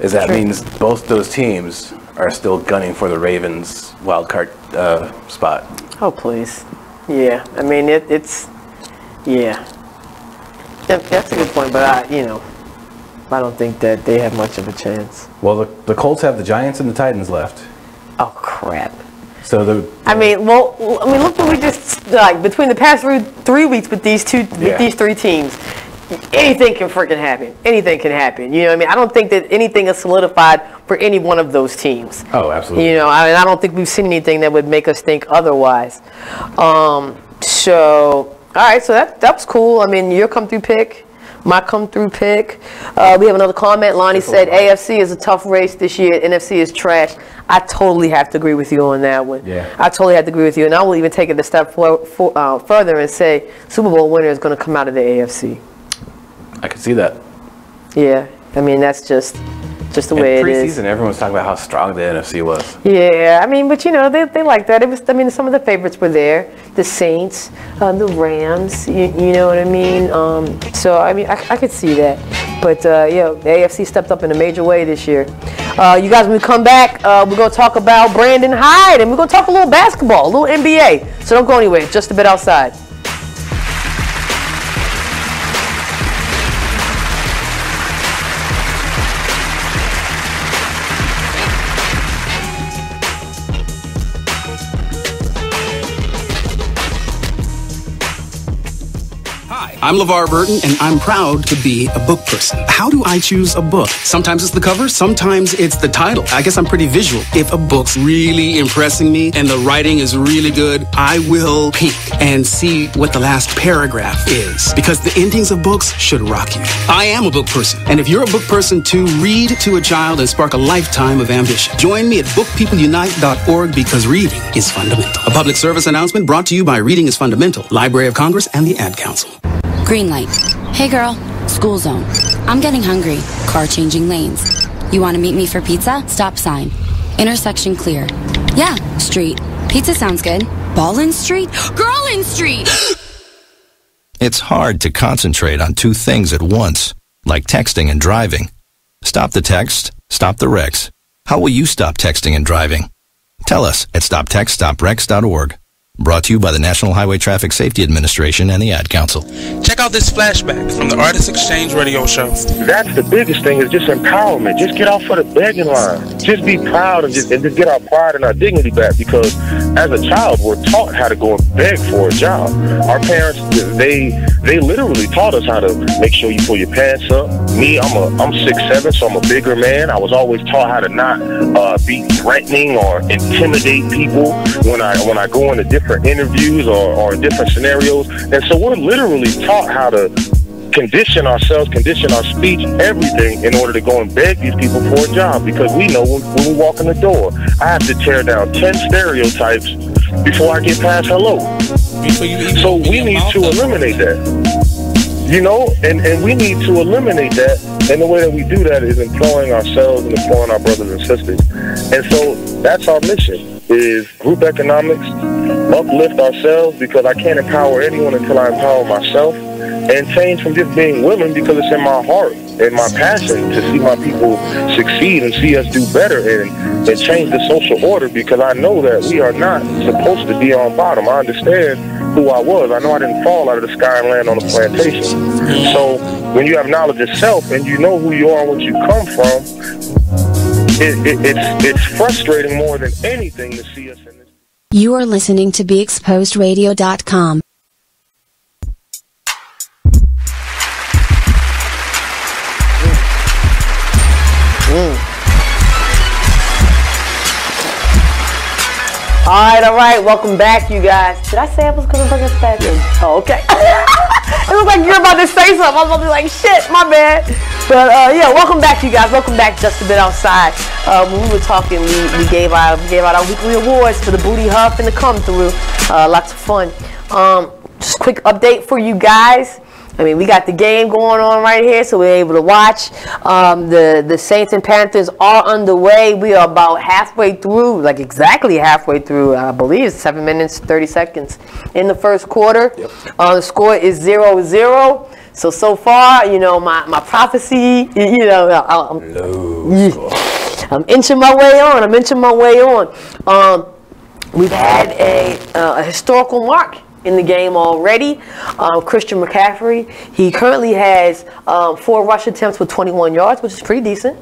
is that means both those teams are still gunning for the Ravens wild card spot. Oh, please. Yeah, I mean, it's yeah. That's a good point, but you know, I don't think that they have much of a chance. Well, the Colts have the Giants and the Titans left. Oh crap! So I mean, look what we just like between the past 3 weeks with these three teams. Anything can freaking happen. Anything can happen. You know what I mean? I don't think that anything is solidified for any one of those teams. Oh, absolutely. You know, I don't think we've seen anything that would make us think otherwise. So. All right, so that was cool. I mean, your come-through pick, my come-through pick. We have another comment. Lonnie said, AFC is a tough race this year. NFC is trash. I totally have to agree with you on that one. Yeah. I totally have to agree with you. And I will even take it a step further and say Super Bowl winner is going to come out of the AFC. I can see that. Yeah. I mean, that's just the way it is. Preseason, everyone was talking about how strong the NFC was. Yeah, I mean, but you know, they like that. It was, I mean, some of the favorites were there. The Saints, the Rams, you know what I mean? So, I mean, I could see that. But, yeah, the AFC stepped up in a major way this year. You guys, when we come back, we're going to talk about Brandon Hyde, and we're going to talk a little basketball, a little NBA. So don't go anywhere, just a bit outside. I'm LeVar Burton, and I'm proud to be a book person. How do I choose a book? Sometimes it's the cover, sometimes it's the title. I guess I'm pretty visual. If a book's really impressing me and the writing is really good, I will peek and see what the last paragraph is, because the endings of books should rock you. I am a book person, and if you're a book person too, read to a child and spark a lifetime of ambition. Join me at bookpeopleunite.org, because reading is fundamental. A public service announcement brought to you by Reading is Fundamental, Library of Congress, and the Ad Council. Green light. Hey girl, school zone. I'm getting hungry. Car changing lanes. You want to meet me for pizza? Stop sign. Intersection clear. Yeah, street. Pizza sounds good. Ballin' Street? Girlin' Street! It's hard to concentrate on two things at once, like texting and driving. Stop the text, stop the wrecks. How will you stop texting and driving? Tell us at stoptextstopwrecks.org. Brought to you by the National Highway Traffic Safety Administration and the Ad Council. Check out this flashback from the Artist Exchange radio show. That's the biggest thing, is just empowerment. Just get off of the begging line. Just be proud and just get our pride and our dignity back, because as a child, we're taught how to go and beg for a job. Our parents, they literally taught us how to make sure you pull your pants up. Me, I'm 6'7", so I'm a bigger man. I was always taught how to not be threatening or intimidate people when I go into different interviews or different scenarios. And so we're literally taught how to condition ourselves, condition our speech, everything, in order to go and beg these people for a job, because we know when we walk in the door, I have to tear down 10 stereotypes before I get past hello. So we need to eliminate that. You know, and we need to eliminate that, and the way that we do that is employing ourselves and employing our brothers and sisters. And so that's our mission, is group economics, uplift ourselves, because I can't empower anyone until I empower myself, and change from just being willing, because it's in my heart and my passion to see my people succeed and see us do better and change the social order, because I know that we are not supposed to be on bottom. I understand who I was. I know I didn't fall out of the sky and land on a plantation. So when you have knowledge of self and you know who you are and what you come from, it's frustrating more than anything to see us in this. You are listening to BeExposedRadio.com. All right, welcome back, you guys. Did I say I was going to bring us back in? Oh, okay. It was like you're about to say something. I was about to be like, shit, my bad. But yeah, welcome back, you guys. Welcome back, Just a Bit Outside. When we were talking, we gave out our weekly awards for the booty huff and the come through. Lots of fun. Just a quick update for you guys. I mean, we got the game going on right here, so we're able to watch. The Saints and Panthers are underway. We are about halfway through, like exactly halfway through, I believe, 7 minutes, 30 seconds in the first quarter. Yep. The score is 0-0. So far, you know, my prophecy, you know, I'm inching my way on. We've had a historical mark in the game already. Christian McCaffrey, he currently has 4 rush attempts for 21 yards, which is pretty decent.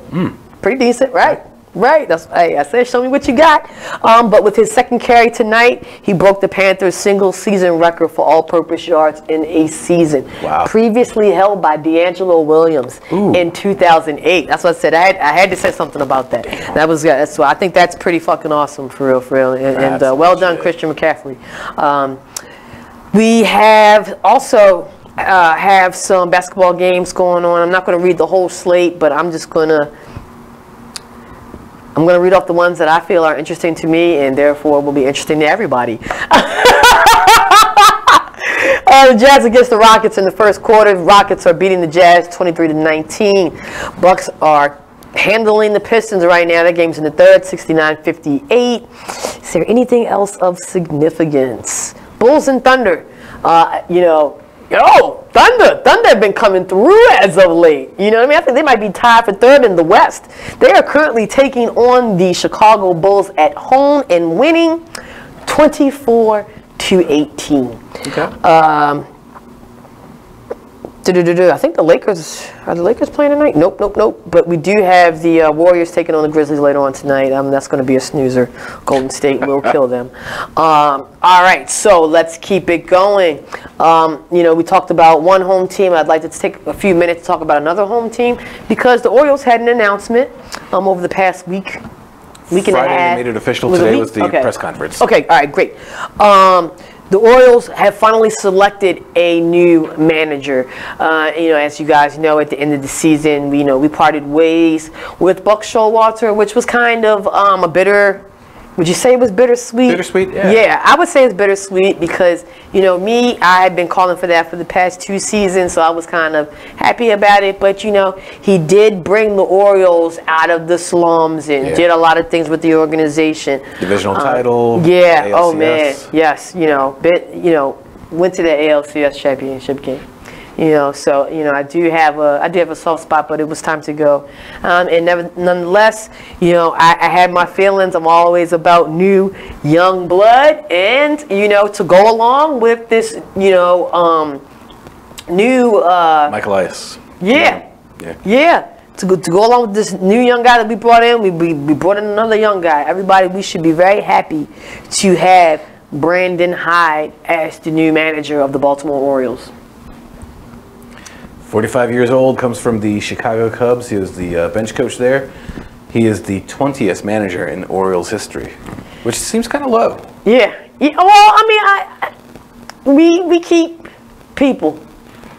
Pretty decent, right? Right. That's, hey, I said, show me what you got. But with his second carry tonight, he broke the Panthers' single-season record for all-purpose yards in a season. Wow. Previously held by D'Angelo Williams in 2008. That's what I said. I had to say something about that. That was so I think that's pretty fucking awesome, for real. And well done, Christian McCaffrey. We have also have some basketball games going on. I'm not going to read the whole slate, but I'm going to read off the ones that I feel are interesting to me and therefore will be interesting to everybody. The Jazz against the Rockets in the first quarter. Rockets are beating the Jazz 23-19. Bucks are handling the Pistons right now. That game's in the third, 69-58. Is there anything else of significance? Bulls and Thunder. Thunder have been coming through as of late. You know what I mean? I think they might be tied for third in the West. They are currently taking on the Chicago Bulls at home and winning 24-18. Okay. I think the Lakers, are the Lakers playing tonight? Nope. But we do have the Warriors taking on the Grizzlies later on tonight. That's going to be a snoozer. Golden State will kill them. All right, so let's keep it going. We talked about one home team. I'd like to take a few minutes to talk about another home team because the Orioles had an announcement over the past week and a half. Friday they made it official. Today was the press conference. Okay, all right, great. The Orioles have finally selected a new manager. As you guys know, at the end of the season, we parted ways with Buck Showalter, which was kind of a bitter. Would you say it was bittersweet? Bittersweet, yeah. Yeah, I would say it's bittersweet because, I had been calling for that for the past 2 seasons, so I was kind of happy about it. But, he did bring the Orioles out of the slums and did a lot of things with the organization. Divisional title. Yeah, ALCS. oh man, yes, went to the ALCS championship game. I do have a soft spot, but it was time to go. Nonetheless, I had my feelings. I'm always about new, young blood, and to go along with this, new Michael Elias. Yeah. To go along with this new young guy that we brought in, we brought in another young guy. Everybody, we should be very happy to have Brandon Hyde as the new manager of the Baltimore Orioles. 45 years old, comes from the Chicago Cubs. He was the bench coach there. He is the 20th manager in Orioles history, which seems kind of low. Yeah. Well, we keep people.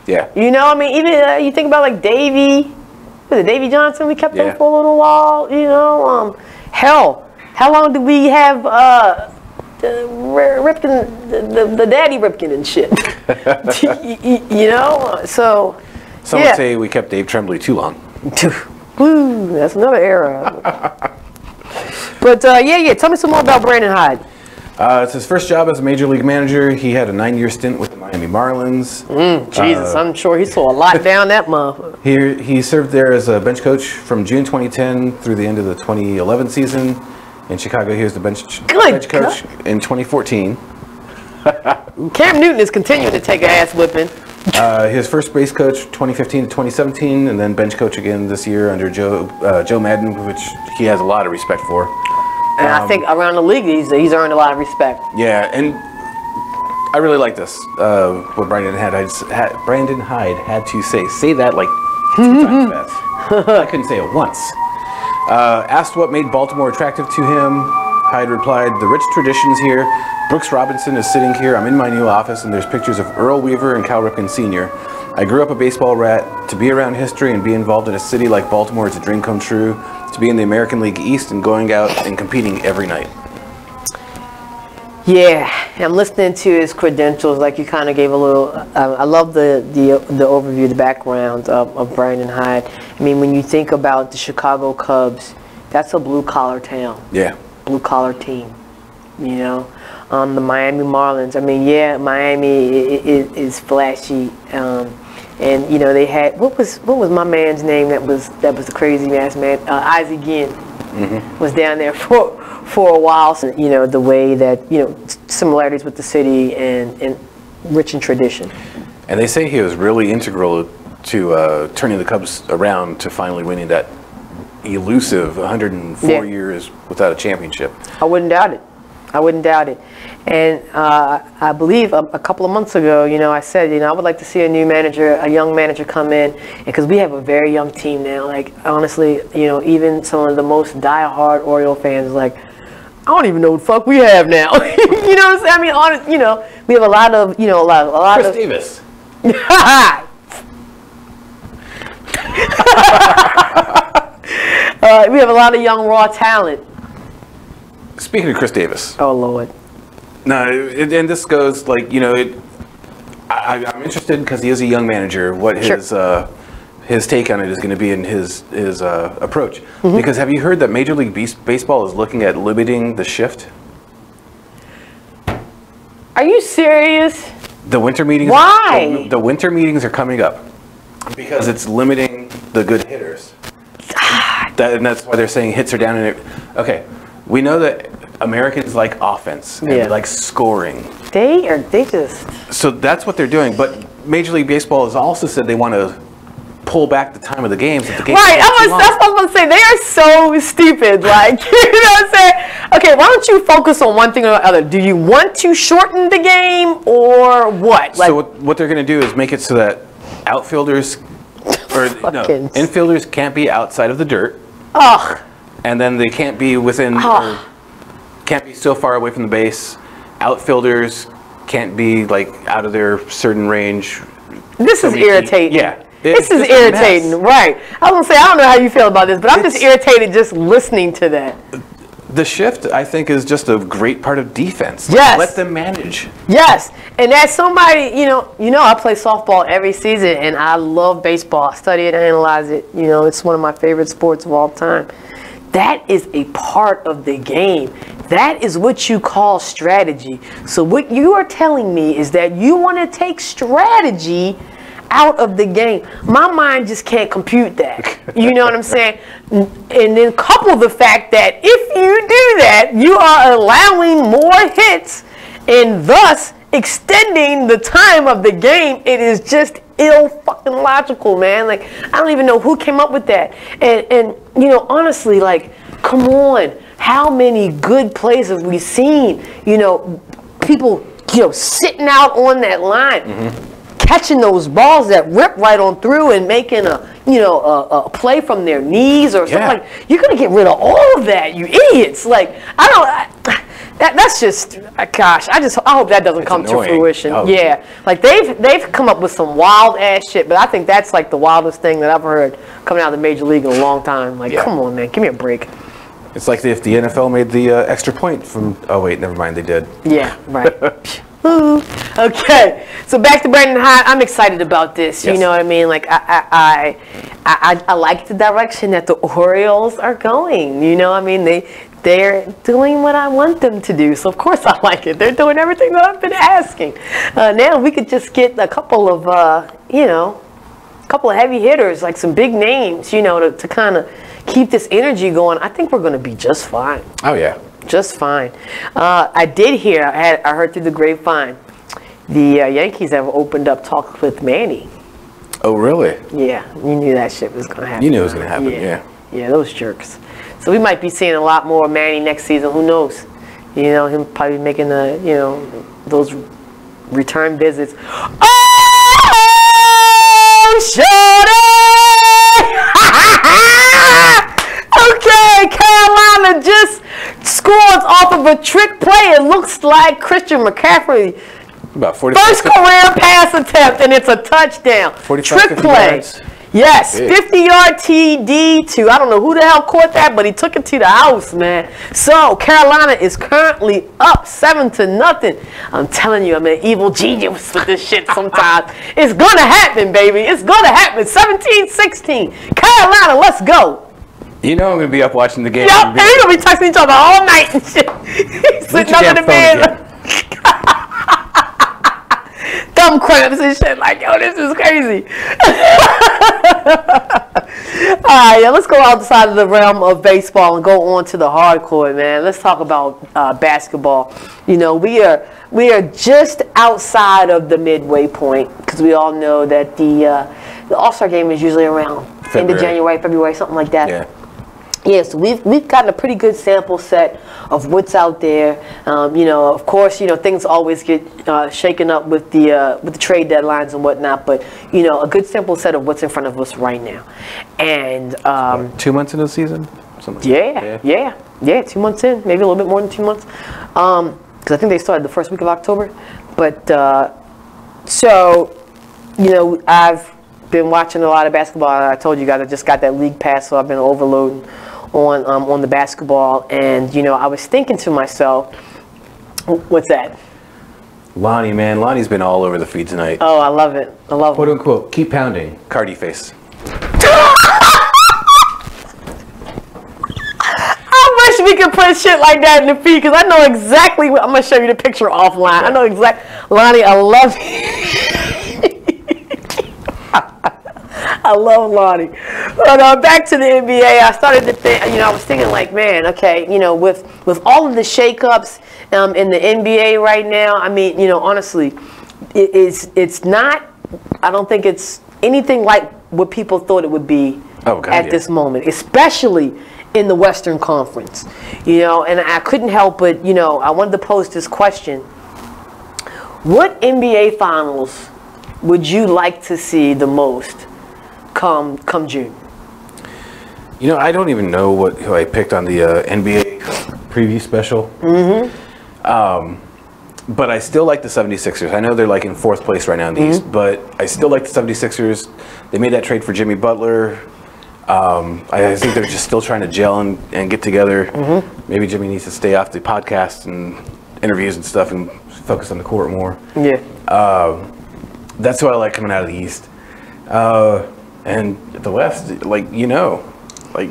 Yeah. Even you think about like Davey Johnson. We kept him for a little while. Hell, how long did we have Ripken, the daddy Ripken and shit? So. Some would say we kept Dave Tremblay too long. Woo, that's another era. But tell me some more about Brandon Hyde. It's his first job as a major league manager. He had a 9-year stint with the Miami Marlins. Jesus, I'm sure he saw a lot down that motherfucker. He served there as a bench coach from June 2010 through the end of the 2011 season. In Chicago, he was the bench coach in 2014. Cam Newton is continuing to take an ass whipping. His first base coach 2015 to 2017, and then bench coach again this year under Joe Madden, which he has a lot of respect for. And I think around the league, he's earned a lot of respect. Yeah, and I really like this. What Brandon Hyde had to say. Say that like 2 times fast. I couldn't say it once. Asked what made Baltimore attractive to him, Hyde replied, "The rich traditions here. Brooks Robinson is sitting here. I'm in my new office, and there's pictures of Earl Weaver and Cal Ripken Sr. I grew up a baseball rat. To be around history and be involved in a city like Baltimore is a dream come true. To be in the American League East and going out and competing every night." Yeah, I'm listening to his credentials. Like you kind of gave a little. I love the overview, the background of Brandon Hyde. I mean, when you think about the Chicago Cubs, that's a blue collar town. Yeah. Blue collar team. The Miami Marlins. I mean, Miami is flashy. And they had what was my man's name that was the crazy ass man, Isaac Ginn. Was down there for a while. So, the way that similarities with the city and rich in tradition. And they say he was really integral to turning the Cubs around to finally winning that elusive 104 years without a championship. I wouldn't doubt it. And I believe a couple of months ago, I said, I would like to see a young manager come in, because we have a very young team now. Like, honestly, even some of the most diehard Oriole fans, like, I don't even know what the fuck we have now. You know what I'm saying? I mean, we have a lot of, a lot Chris Davis. We have a lot of young raw talent. Speaking of Chris Davis. Oh, Lord. No, and this goes like, I'm interested because he is a young manager, what his take on it is going to be in his approach. Because have you heard that Major League Baseball is looking at limiting the shift? Are you serious? The winter meetings. Why? The winter meetings are coming up because it's limiting the good hitters. And that's why they're saying hits are down. Okay, we know that Americans like offense and they like scoring. They just. So that's what they're doing. But Major League Baseball has also said they want to pull back the time of the games. If the games Right, that's what I was going to say. They are so stupid. Like, you know what I'm saying? Okay, why don't you focus on one thing or the other? Do you want to shorten the game or what? Like, so what they're going to do is make it so that outfielders or infielders can't be outside of the dirt. Ugh. And then they can't be within, or can't be so far away from the base. Outfielders can't be like out of their certain range. This is irritating. Yeah. This is irritating, right? I was gonna say, I don't know how you feel about this, but I'm just irritated just listening to that. The shift, I think, is just a great part of defense. Yes. Let them manage. Yes, and as somebody, you know, I play softball every season, and I love baseball. I study it, analyze it. You know, it's one of my favorite sports of all time. That is a part of the game. That is what you call strategy. So what you are telling me is that you want to take strategy out of the game. My mind just can't compute that. You know what I'm saying? And then couple the fact that if you do that, you are allowing more hits and thus extending the time of the game. It is just ill fucking logical, man. Like, I don't even know who came up with that. And you know, honestly, like, come on. How many good plays have we seen? You know, people, you know, sitting out on that line, catching those balls that rip right on through and making a play from their knees or something. Like, you're gonna get rid of all of that, you idiots. Like, that's just, gosh, I hope that doesn't come to fruition. Oh. Yeah, like they've come up with some wild ass shit, but I think that's like the wildest thing that I've heard coming out of the Major League in a long time. Like, come on, man, give me a break. It's like if the NFL made the extra point from. Oh wait, never mind, they did. Yeah, right. Okay, so back to Brandon Hyde. I'm excited about this. Yes. You know what I mean? Like, I like the direction that the Orioles are going. You know, I mean, they're doing what I want them to do. So of course I like it. They're doing everything that I've been asking. Now we could just get a couple of heavy hitters, like some big names, you know, to kind of keep this energy going. I think we're going to be just fine. Oh yeah. Just fine. I did hear, I heard through the grapevine, the Yankees have opened up talks with Manny. Oh, really? Yeah, you knew that shit was going to happen. You knew it was going to happen, yeah. Yeah, those jerks. So we might be seeing a lot more Manny next season. Who knows? You know, him probably making those return visits. Oh, shorty! Okay, Carolina just scores off of a trick play. It looks like Christian McCaffrey. About 45. First career pass attempt, and it's a touchdown. 45, trick 50 play. yards. Yes, Big. 50-yard TD to, I don't know who the hell caught that, but he took it to the house, man. So Carolina is currently up 7-0. I'm telling you, I'm an evil genius with this shit sometimes. It's going to happen, baby. It's going to happen. 17-16. Carolina, let's go. You know I'm going to be up watching the game. Yep, and we're going to be texting each other all night and shit. Sitting up in the bed. Thumb cramps and shit. Like, yo, this is crazy. All right, let's go outside of the realm of baseball and go on to the hardcore, man. Let's talk about basketball. You know, we are just outside of the midway point because we all know that the All-Star game is usually around end of January, February, something like that. Yeah. Yeah, so we've gotten a pretty good sample set of what's out there. You know, of course, you know, things always get shaken up with the trade deadlines and whatnot, but you know, a good sample set of what's in front of us right now. And 2 months into the season? Yeah. 2 months in, maybe a little bit more than 2 months, because I think they started the first week of October. But so, you know, I've been watching a lot of basketball. I told you guys I just got that league pass, so I've been overloading on the basketball. And you know, I was thinking to myself, what's that? Lonnie, man. Lonnie's been all over the feed tonight. Oh, I love it. I love Quote it. unquote, keep pounding. Cardi face. I wish we could put shit like that in the feed, because I know exactly what, I'm going to show you the picture offline. I know exactly. Lonnie, I love you. I love Lonnie. But back to the NBA, I started to think, you know, I was thinking like, man, okay, you know, with all of the shakeups in the NBA right now, I mean, you know, honestly, it's not it's anything like what people thought it would be at this moment, especially in the Western Conference. You know, and I couldn't help but, you know, I wanted to pose this question. What NBA Finals would you like to see the most come June? You know, I don't even know who I picked on the NBA preview special. But I still like the 76ers. I know they're like in 4th place right now in the East, but I still like the 76ers. They made that trade for Jimmy Butler. I think they're just still trying to gel and get together. Maybe Jimmy needs to stay off the podcast and interviews and stuff and focus on the court more. Yeah. That's what I like coming out of the East. And the West, like, you know, like,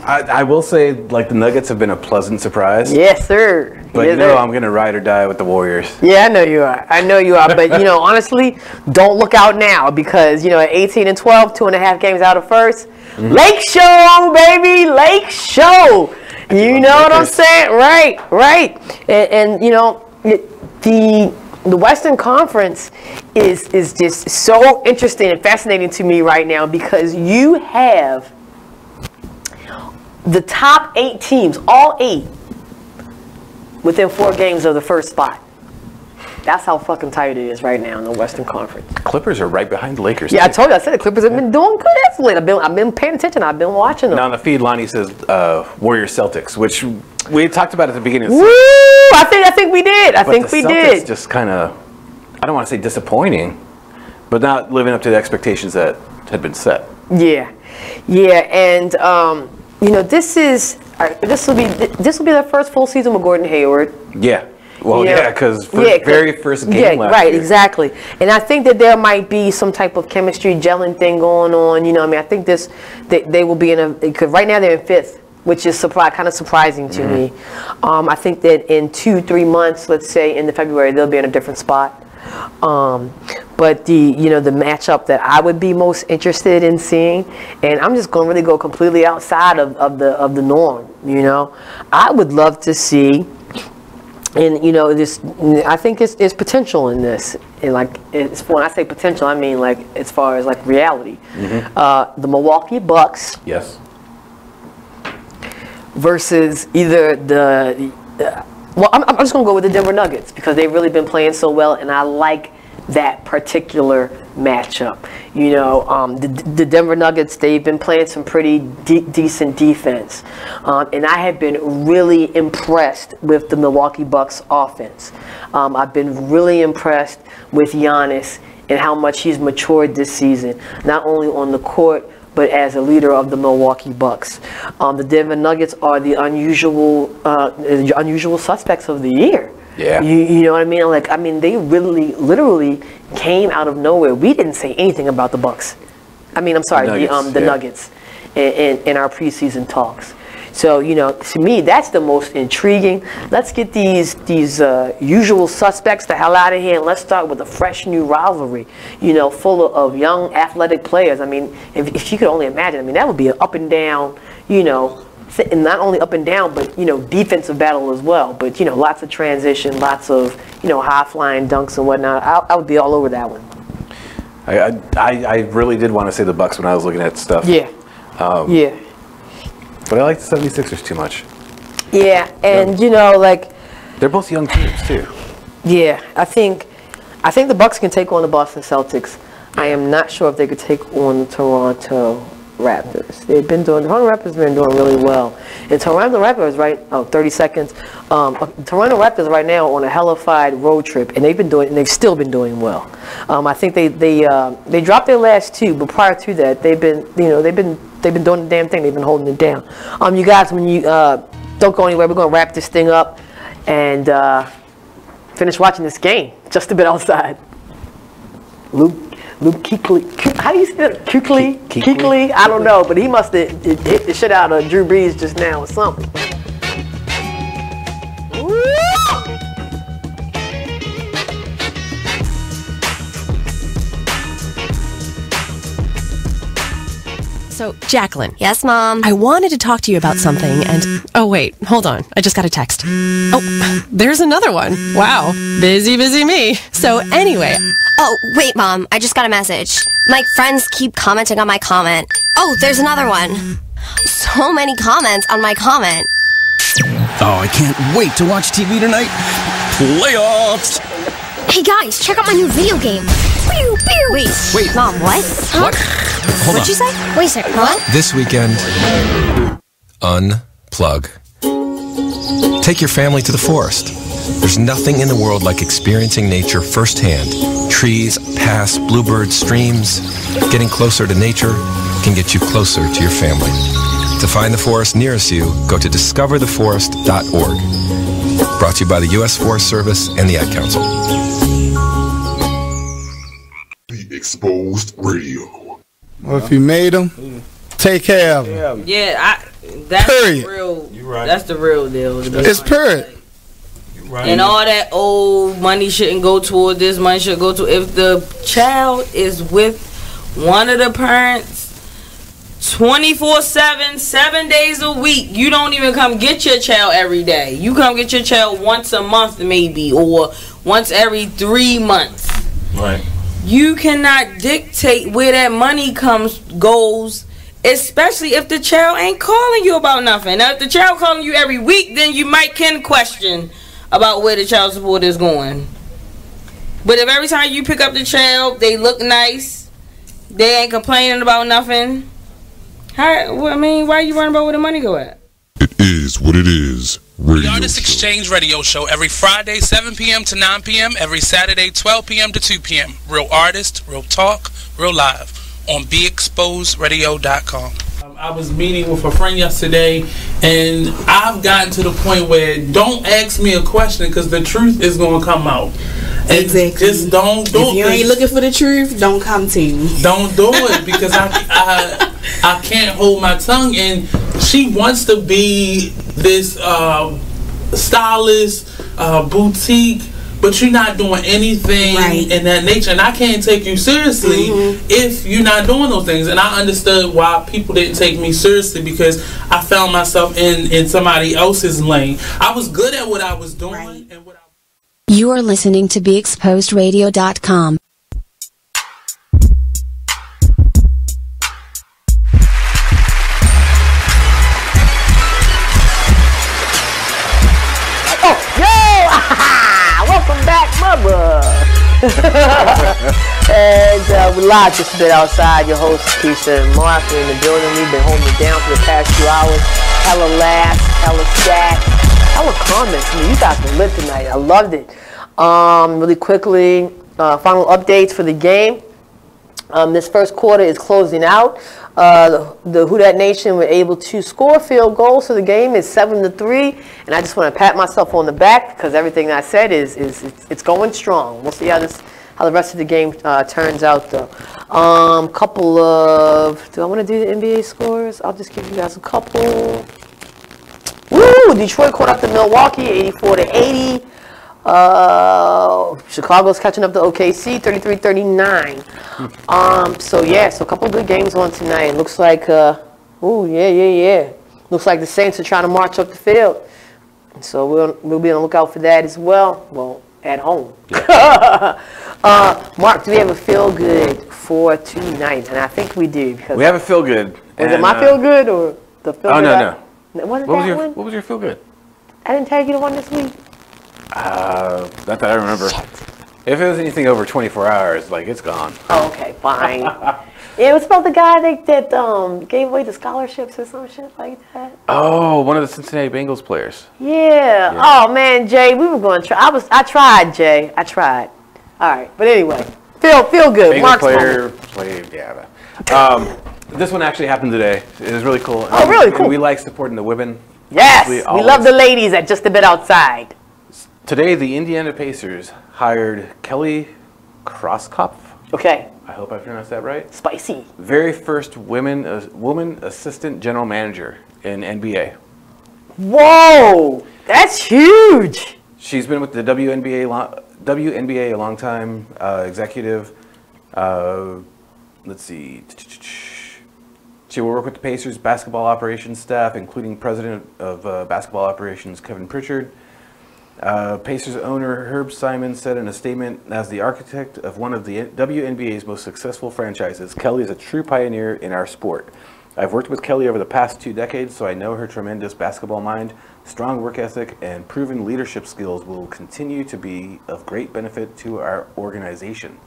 I will say, like, the Nuggets have been a pleasant surprise. Yes, sir. But yes, you know, sir. I'm going to ride or die with the Warriors. Yeah, I know you are. I know you are. But, you know, honestly, don't look out now because, you know, at 18 and 12, 2.5 games out of first. Lake Show, baby. Lake Show. You know what I'm saying? Right. And you know, the Western Conference is just so interesting and fascinating to me right now because you have the top 8 teams, all 8, within 4 games of the first spot. That's how fucking tight it is right now in the Western Conference. Clippers are right behind the Lakers. Yeah, I told you. I said the Clippers have been doing good as of late. I've been paying attention. I've been watching them. Now on the feed, Lonnie says Warriors Celtics, which we talked about at the beginning. Woo! I think we did. I think we did. It's just kind of, I don't want to say disappointing, but not living up to the expectations that had been set. Yeah, and you know, this will be their first full season with Gordon Hayward. Yeah. Well, yeah, because very first game last right, year. Exactly. And I think that there might be some type of chemistry gelling thing going on. You know, I mean, I think they will be in a, because right now they're in 5th, which is kind of surprising to me. I think that in 2-3 months, let's say in the February, they'll be in a different spot. But the matchup that I would be most interested in seeing, and I'm just going to really go completely outside of the norm. You know, I would love to see. And you know, I think it's potential in this. And like, when I say potential, I mean like as far as like reality. The Milwaukee Bucks. Yes. Versus either well, I'm just gonna go with the Denver Nuggets because they've really been playing so well, and I like that particular matchup. You know, the Denver Nuggets, they've been playing some pretty decent defense. And I have been really impressed with the Milwaukee Bucks offense. I've been really impressed with Giannis and how much he's matured this season, not only on the court, but as a leader of the Milwaukee Bucks. The Denver Nuggets are the unusual suspects of the year. Yeah. You know what I mean? Like, I mean, they really, literally came out of nowhere. We didn't say anything about the Bucks. I mean, I'm sorry, the Nuggets in our preseason talks. So, you know, to me, that's the most intriguing. Let's get these usual suspects the hell out of here, and let's start with a fresh new rivalry, you know, full of young athletic players. I mean, if you could only imagine, I mean, that would be an up and down, you know, and not only up and down, but, you know, defensive battle as well. But, you know, lots of transition, lots of, you know, high-flying dunks and whatnot. I would be all over that one. I really did want to say the Bucks when I was looking at stuff. Yeah. Yeah. But I like the 76ers too much. Yeah, and, you know, like... They're both young teams, too. Yeah, I think the Bucks can take on the Boston Celtics. I am not sure if they could take on the Toronto Raptors. The Toronto Raptors have been doing really well. And Toronto Raptors, 30 seconds. Toronto Raptors right now on a hellified road trip, and they've still been doing well. I think they dropped their last 2, but prior to that, they've been doing the damn thing. They've been holding it down. You guys, when you don't go anywhere, we're gonna wrap this thing up and finish watching this game just a bit outside. Luke Kuechly. How do you say that? Kuechly? I don't know, but he must have hit the shit out of Drew Brees just now or something. So, Jacqueline. Yes, Mom? I wanted to talk to you about something and... Oh, wait. Hold on. I just got a text. Oh, there's another one. Wow. Busy, busy me. So, anyway... Oh, wait, Mom. I just got a message. My friends keep commenting on my comment. Oh, there's another one. So many comments on my comment. Oh, I can't wait to watch TV tonight. Playoffs! Hey, guys, check out my new video game. Pew, pew. Wait, Mom, what? Huh? What? Hold What'd you say? Wait a second, what? This weekend, unplug. Take your family to the forest. There's nothing in the world like experiencing nature firsthand. Trees, paths, bluebirds, streams. Getting closer to nature can get you closer to your family. To find the forest nearest you, go to discovertheforest.org. Brought to you by the U.S. Forest Service and the Ad Council. The Exposed Radio. Well, if you made them, take care of them. Yeah, that's period. The real. That's the real deal. It's period. Right. And all that old money shouldn't go toward this, money should go to if the child is with one of the parents 24/7, 7 days a week. You don't even come get your child every day. You come get your child once a month maybe, or once every 3 months. Right. You cannot dictate where that money goes, especially if the child ain't calling you about nothing. Now, if the child calling you every week, then you can question about where the child support is going. But if every time you pick up the child, they look nice, they ain't complaining about nothing, why are you worrying about where the money go at? It is what it is. The Artist Exchange Radio Show every Friday 7 p.m. to 9 p.m. every Saturday 12 p.m. to 2 p.m. Real artist, real talk, real live on BeExposedRadio.com. I was meeting with a friend yesterday, and I've gotten to the point where don't ask me a question because the truth is going to come out. Exactly. Just don't do it. If you ain't looking for the truth, don't come to me. Don't do it because I can't hold my tongue. And she wants to be this stylist, boutique, but you're not doing anything in that nature, and I can't take you seriously if you're not doing those things. And I understood why people didn't take me seriously because I found myself in somebody else's lane. I was good at what I was doing. And You are listening to BeExposedRadio.com. Welcome back, mother. And we're live just a bit outside. Your host, Kescia and Mark, are in the building. We've been holding it down for the past few hours. Hella laughs, hella stat, hella comments. I mean, you guys were lit tonight. I loved it. Really quickly, final updates for the game. This first quarter is closing out. The Who Dat Nation were able to score field goals, so the game is 7-3. And I just want to pat myself on the back because everything I said is it's going strong. We'll see how the rest of the game turns out, though. Couple of, do I want to do the NBA scores? I'll just give you guys a couple. Woo! Detroit caught up to Milwaukee, 84-80. Chicago's catching up to OKC, 33-39. So a couple good games on tonight. Looks like, looks like the Saints are trying to march up the field. So we'll be on the lookout for that as well. Well, at home. Mark, do we have a feel good for tonight? And I think we do because we have a feel good. Was it my feel good or the feel good? No. What was your feel good? I didn't tag you the one this week. Not that I remember. Shit. If it was anything over 24 hours, it's gone. Oh, okay, fine. It was about the guy that gave away the scholarships or some shit like that. Oh, one of the Cincinnati Bengals players. Yeah. Oh man, Jay, we were going to try. I tried, Jay. I tried. All right, but anyway, feel good. Bengals Mark's player played. Yeah. This one actually happened today. It was really cool. Oh, really cool. And we like supporting the women. Yes, we love the ladies at just a bit outside. Today, the Indiana Pacers hired Kelly Crosskopf. Okay. I hope I pronounced that right. Spicy. Very first woman assistant general manager in NBA. Whoa, that's huge. She's been with the WNBA a long time. Executive. Let's see. She will work with the Pacers basketball operations staff, including President of Basketball Operations Kevin Pritchard. Pacers owner Herb Simon said in a statement, "As the architect of one of the WNBA's most successful franchises, Kelly is a true pioneer in our sport. I've worked with Kelly over the past 2 decades, so I know her tremendous basketball mind, strong work ethic, and proven leadership skills will continue to be of great benefit to our organization."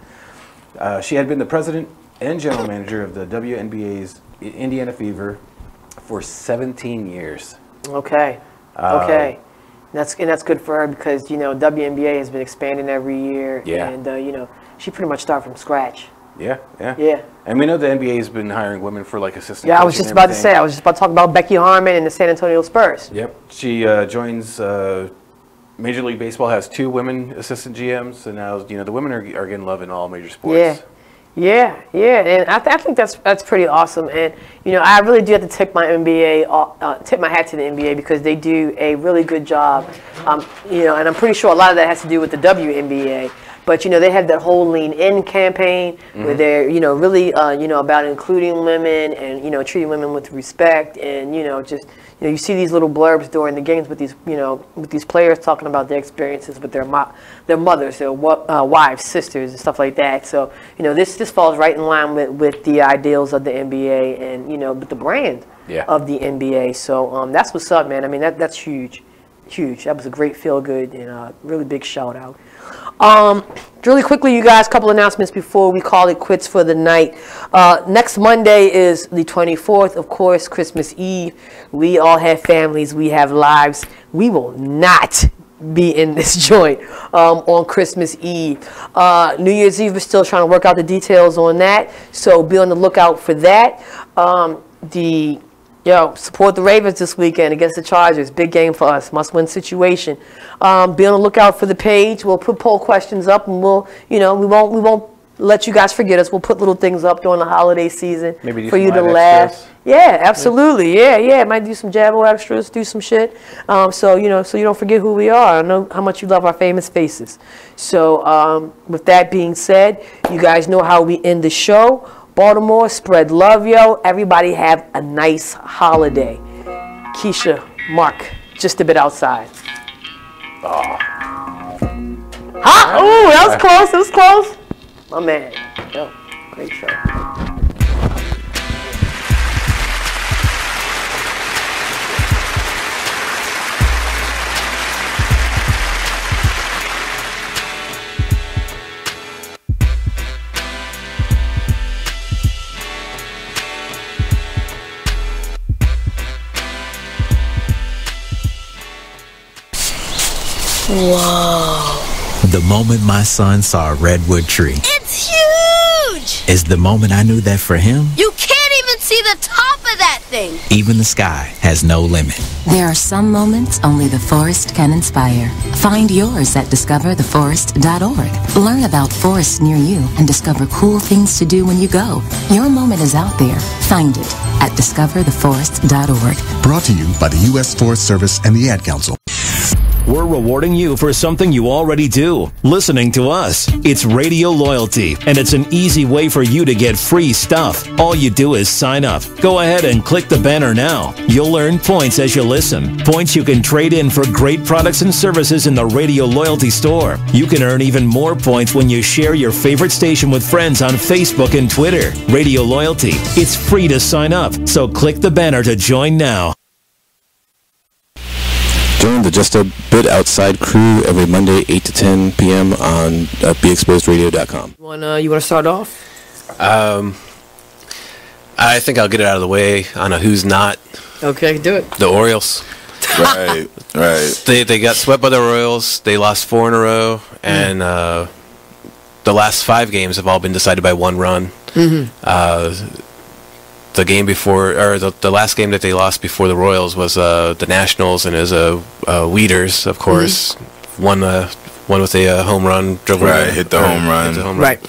She had been the president and general manager of the WNBA's Indiana Fever for 17 years. Okay. Okay. That's good for her because, you know, WNBA has been expanding every year. Yeah. And, you know, she pretty much started from scratch. Yeah. Yeah. And we know the NBA has been hiring women for like assistant Yeah, I was coaching just and about to everything. say, I was just about to talk about Becky Harmon and the San Antonio Spurs. Yep. She joins Major League Baseball has 2 women assistant GMs, and now, you know, the women are getting love in all major sports. Yeah, and I think that's pretty awesome. And you know, I really do have to tip my tip my hat to the NBA because they do a really good job. You know, and I'm pretty sure a lot of that has to do with the WNBA. But you know, they have that whole Lean In campaign where they're, you know, really you know, about including women and, you know, treating women with respect, and you know, just, you know, you see these little blurbs during the games with these, you know, with these players talking about their experiences with their mothers, their wives, sisters, and stuff like that. So you know, this falls right in line with the ideals of the NBA and, you know, with the brand of the NBA. So that's what's up, man. I mean, that's huge. That was a great feel good and a really big shout out. Really quickly, you guys, a couple announcements before we call it quits for the night. Next Monday is the 24th, of course, Christmas Eve. We all have families, we have lives. We will not be in this joint on Christmas Eve. New Year's Eve, we're still trying to work out the details on that, so be on the lookout for that. Support the Ravens this weekend against the Chargers. Big game for us. Must-win situation. Be on the lookout for the page. We'll put poll questions up, and we'll, you know, we won't let you guys forget us. We'll put little things up during the holiday season for you to laugh. Yeah, absolutely. Yeah. Might do some Jabbo extras, do some shit. So you don't forget who we are. I know how much you love our famous faces. So with that being said, you guys know how we end the show. Baltimore, spread love, yo. Everybody have a nice holiday. Kescia, Mark, just a bit outside. Ooh, that was close. It was close. My man. Yo, great show. Whoa. The moment my son saw a redwood tree. It's huge! Is the moment I knew that for him, You can't even see the top of that thing! even the sky has no limit. There are some moments only the forest can inspire. Find yours at discovertheforest.org. Learn about forests near you and discover cool things to do when you go. Your moment is out there. Find it at discovertheforest.org. Brought to you by the U.S. Forest Service and the Ad Council. We're rewarding you for something you already do, listening to us. It's Radio Loyalty, and it's an easy way for you to get free stuff. All you do is sign up. Go ahead and click the banner now. You'll earn points as you listen. Points you can trade in for great products and services in the Radio Loyalty store. You can earn even more points when you share your favorite station with friends on Facebook and Twitter. Radio Loyalty. It's free to sign up, so click the banner to join now. Join the Just a Bit Outside crew every Monday, 8 to 10 p.m. on BeExposedRadio.com. You want to start off? I think I'll get it out of the way on a who's not. Okay, do it. The Orioles. Right. They got swept by the Royals. They lost 4 in a row, and the last 5 games have all been decided by 1 run. Mm-hmm. The game before, or the last game that they lost before the Royals was the Nationals, and it was Weeders, of course, one with a home run. Hit the home run. Right.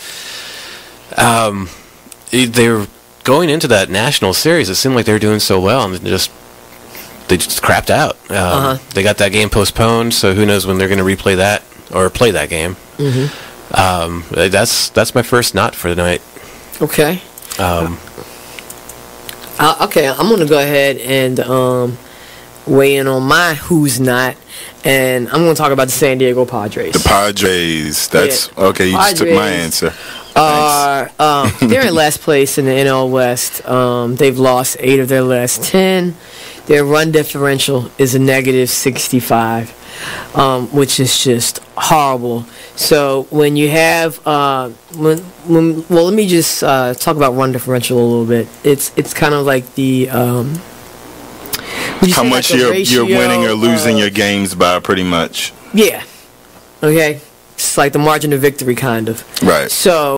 They were going into that National series. It seemed like they were doing so well, and they just crapped out. They got that game postponed, so who knows when they're going to replay that or play that game. That's my first not for the night. Okay. Okay, I'm going to go ahead and weigh in on my who's not, and I'm going to talk about the San Diego Padres. The Padres. That's okay. You Padres just took my answer. They're in last place in the NL West. They've lost 8 of their last 10. Their run differential is a negative 65, which is just horrible. So when you have, well, let me just talk about run differential a little bit. It's kind of like the how much you're winning or losing your games by, pretty much. Yeah. Okay. It's like the margin of victory, kind of. Right. So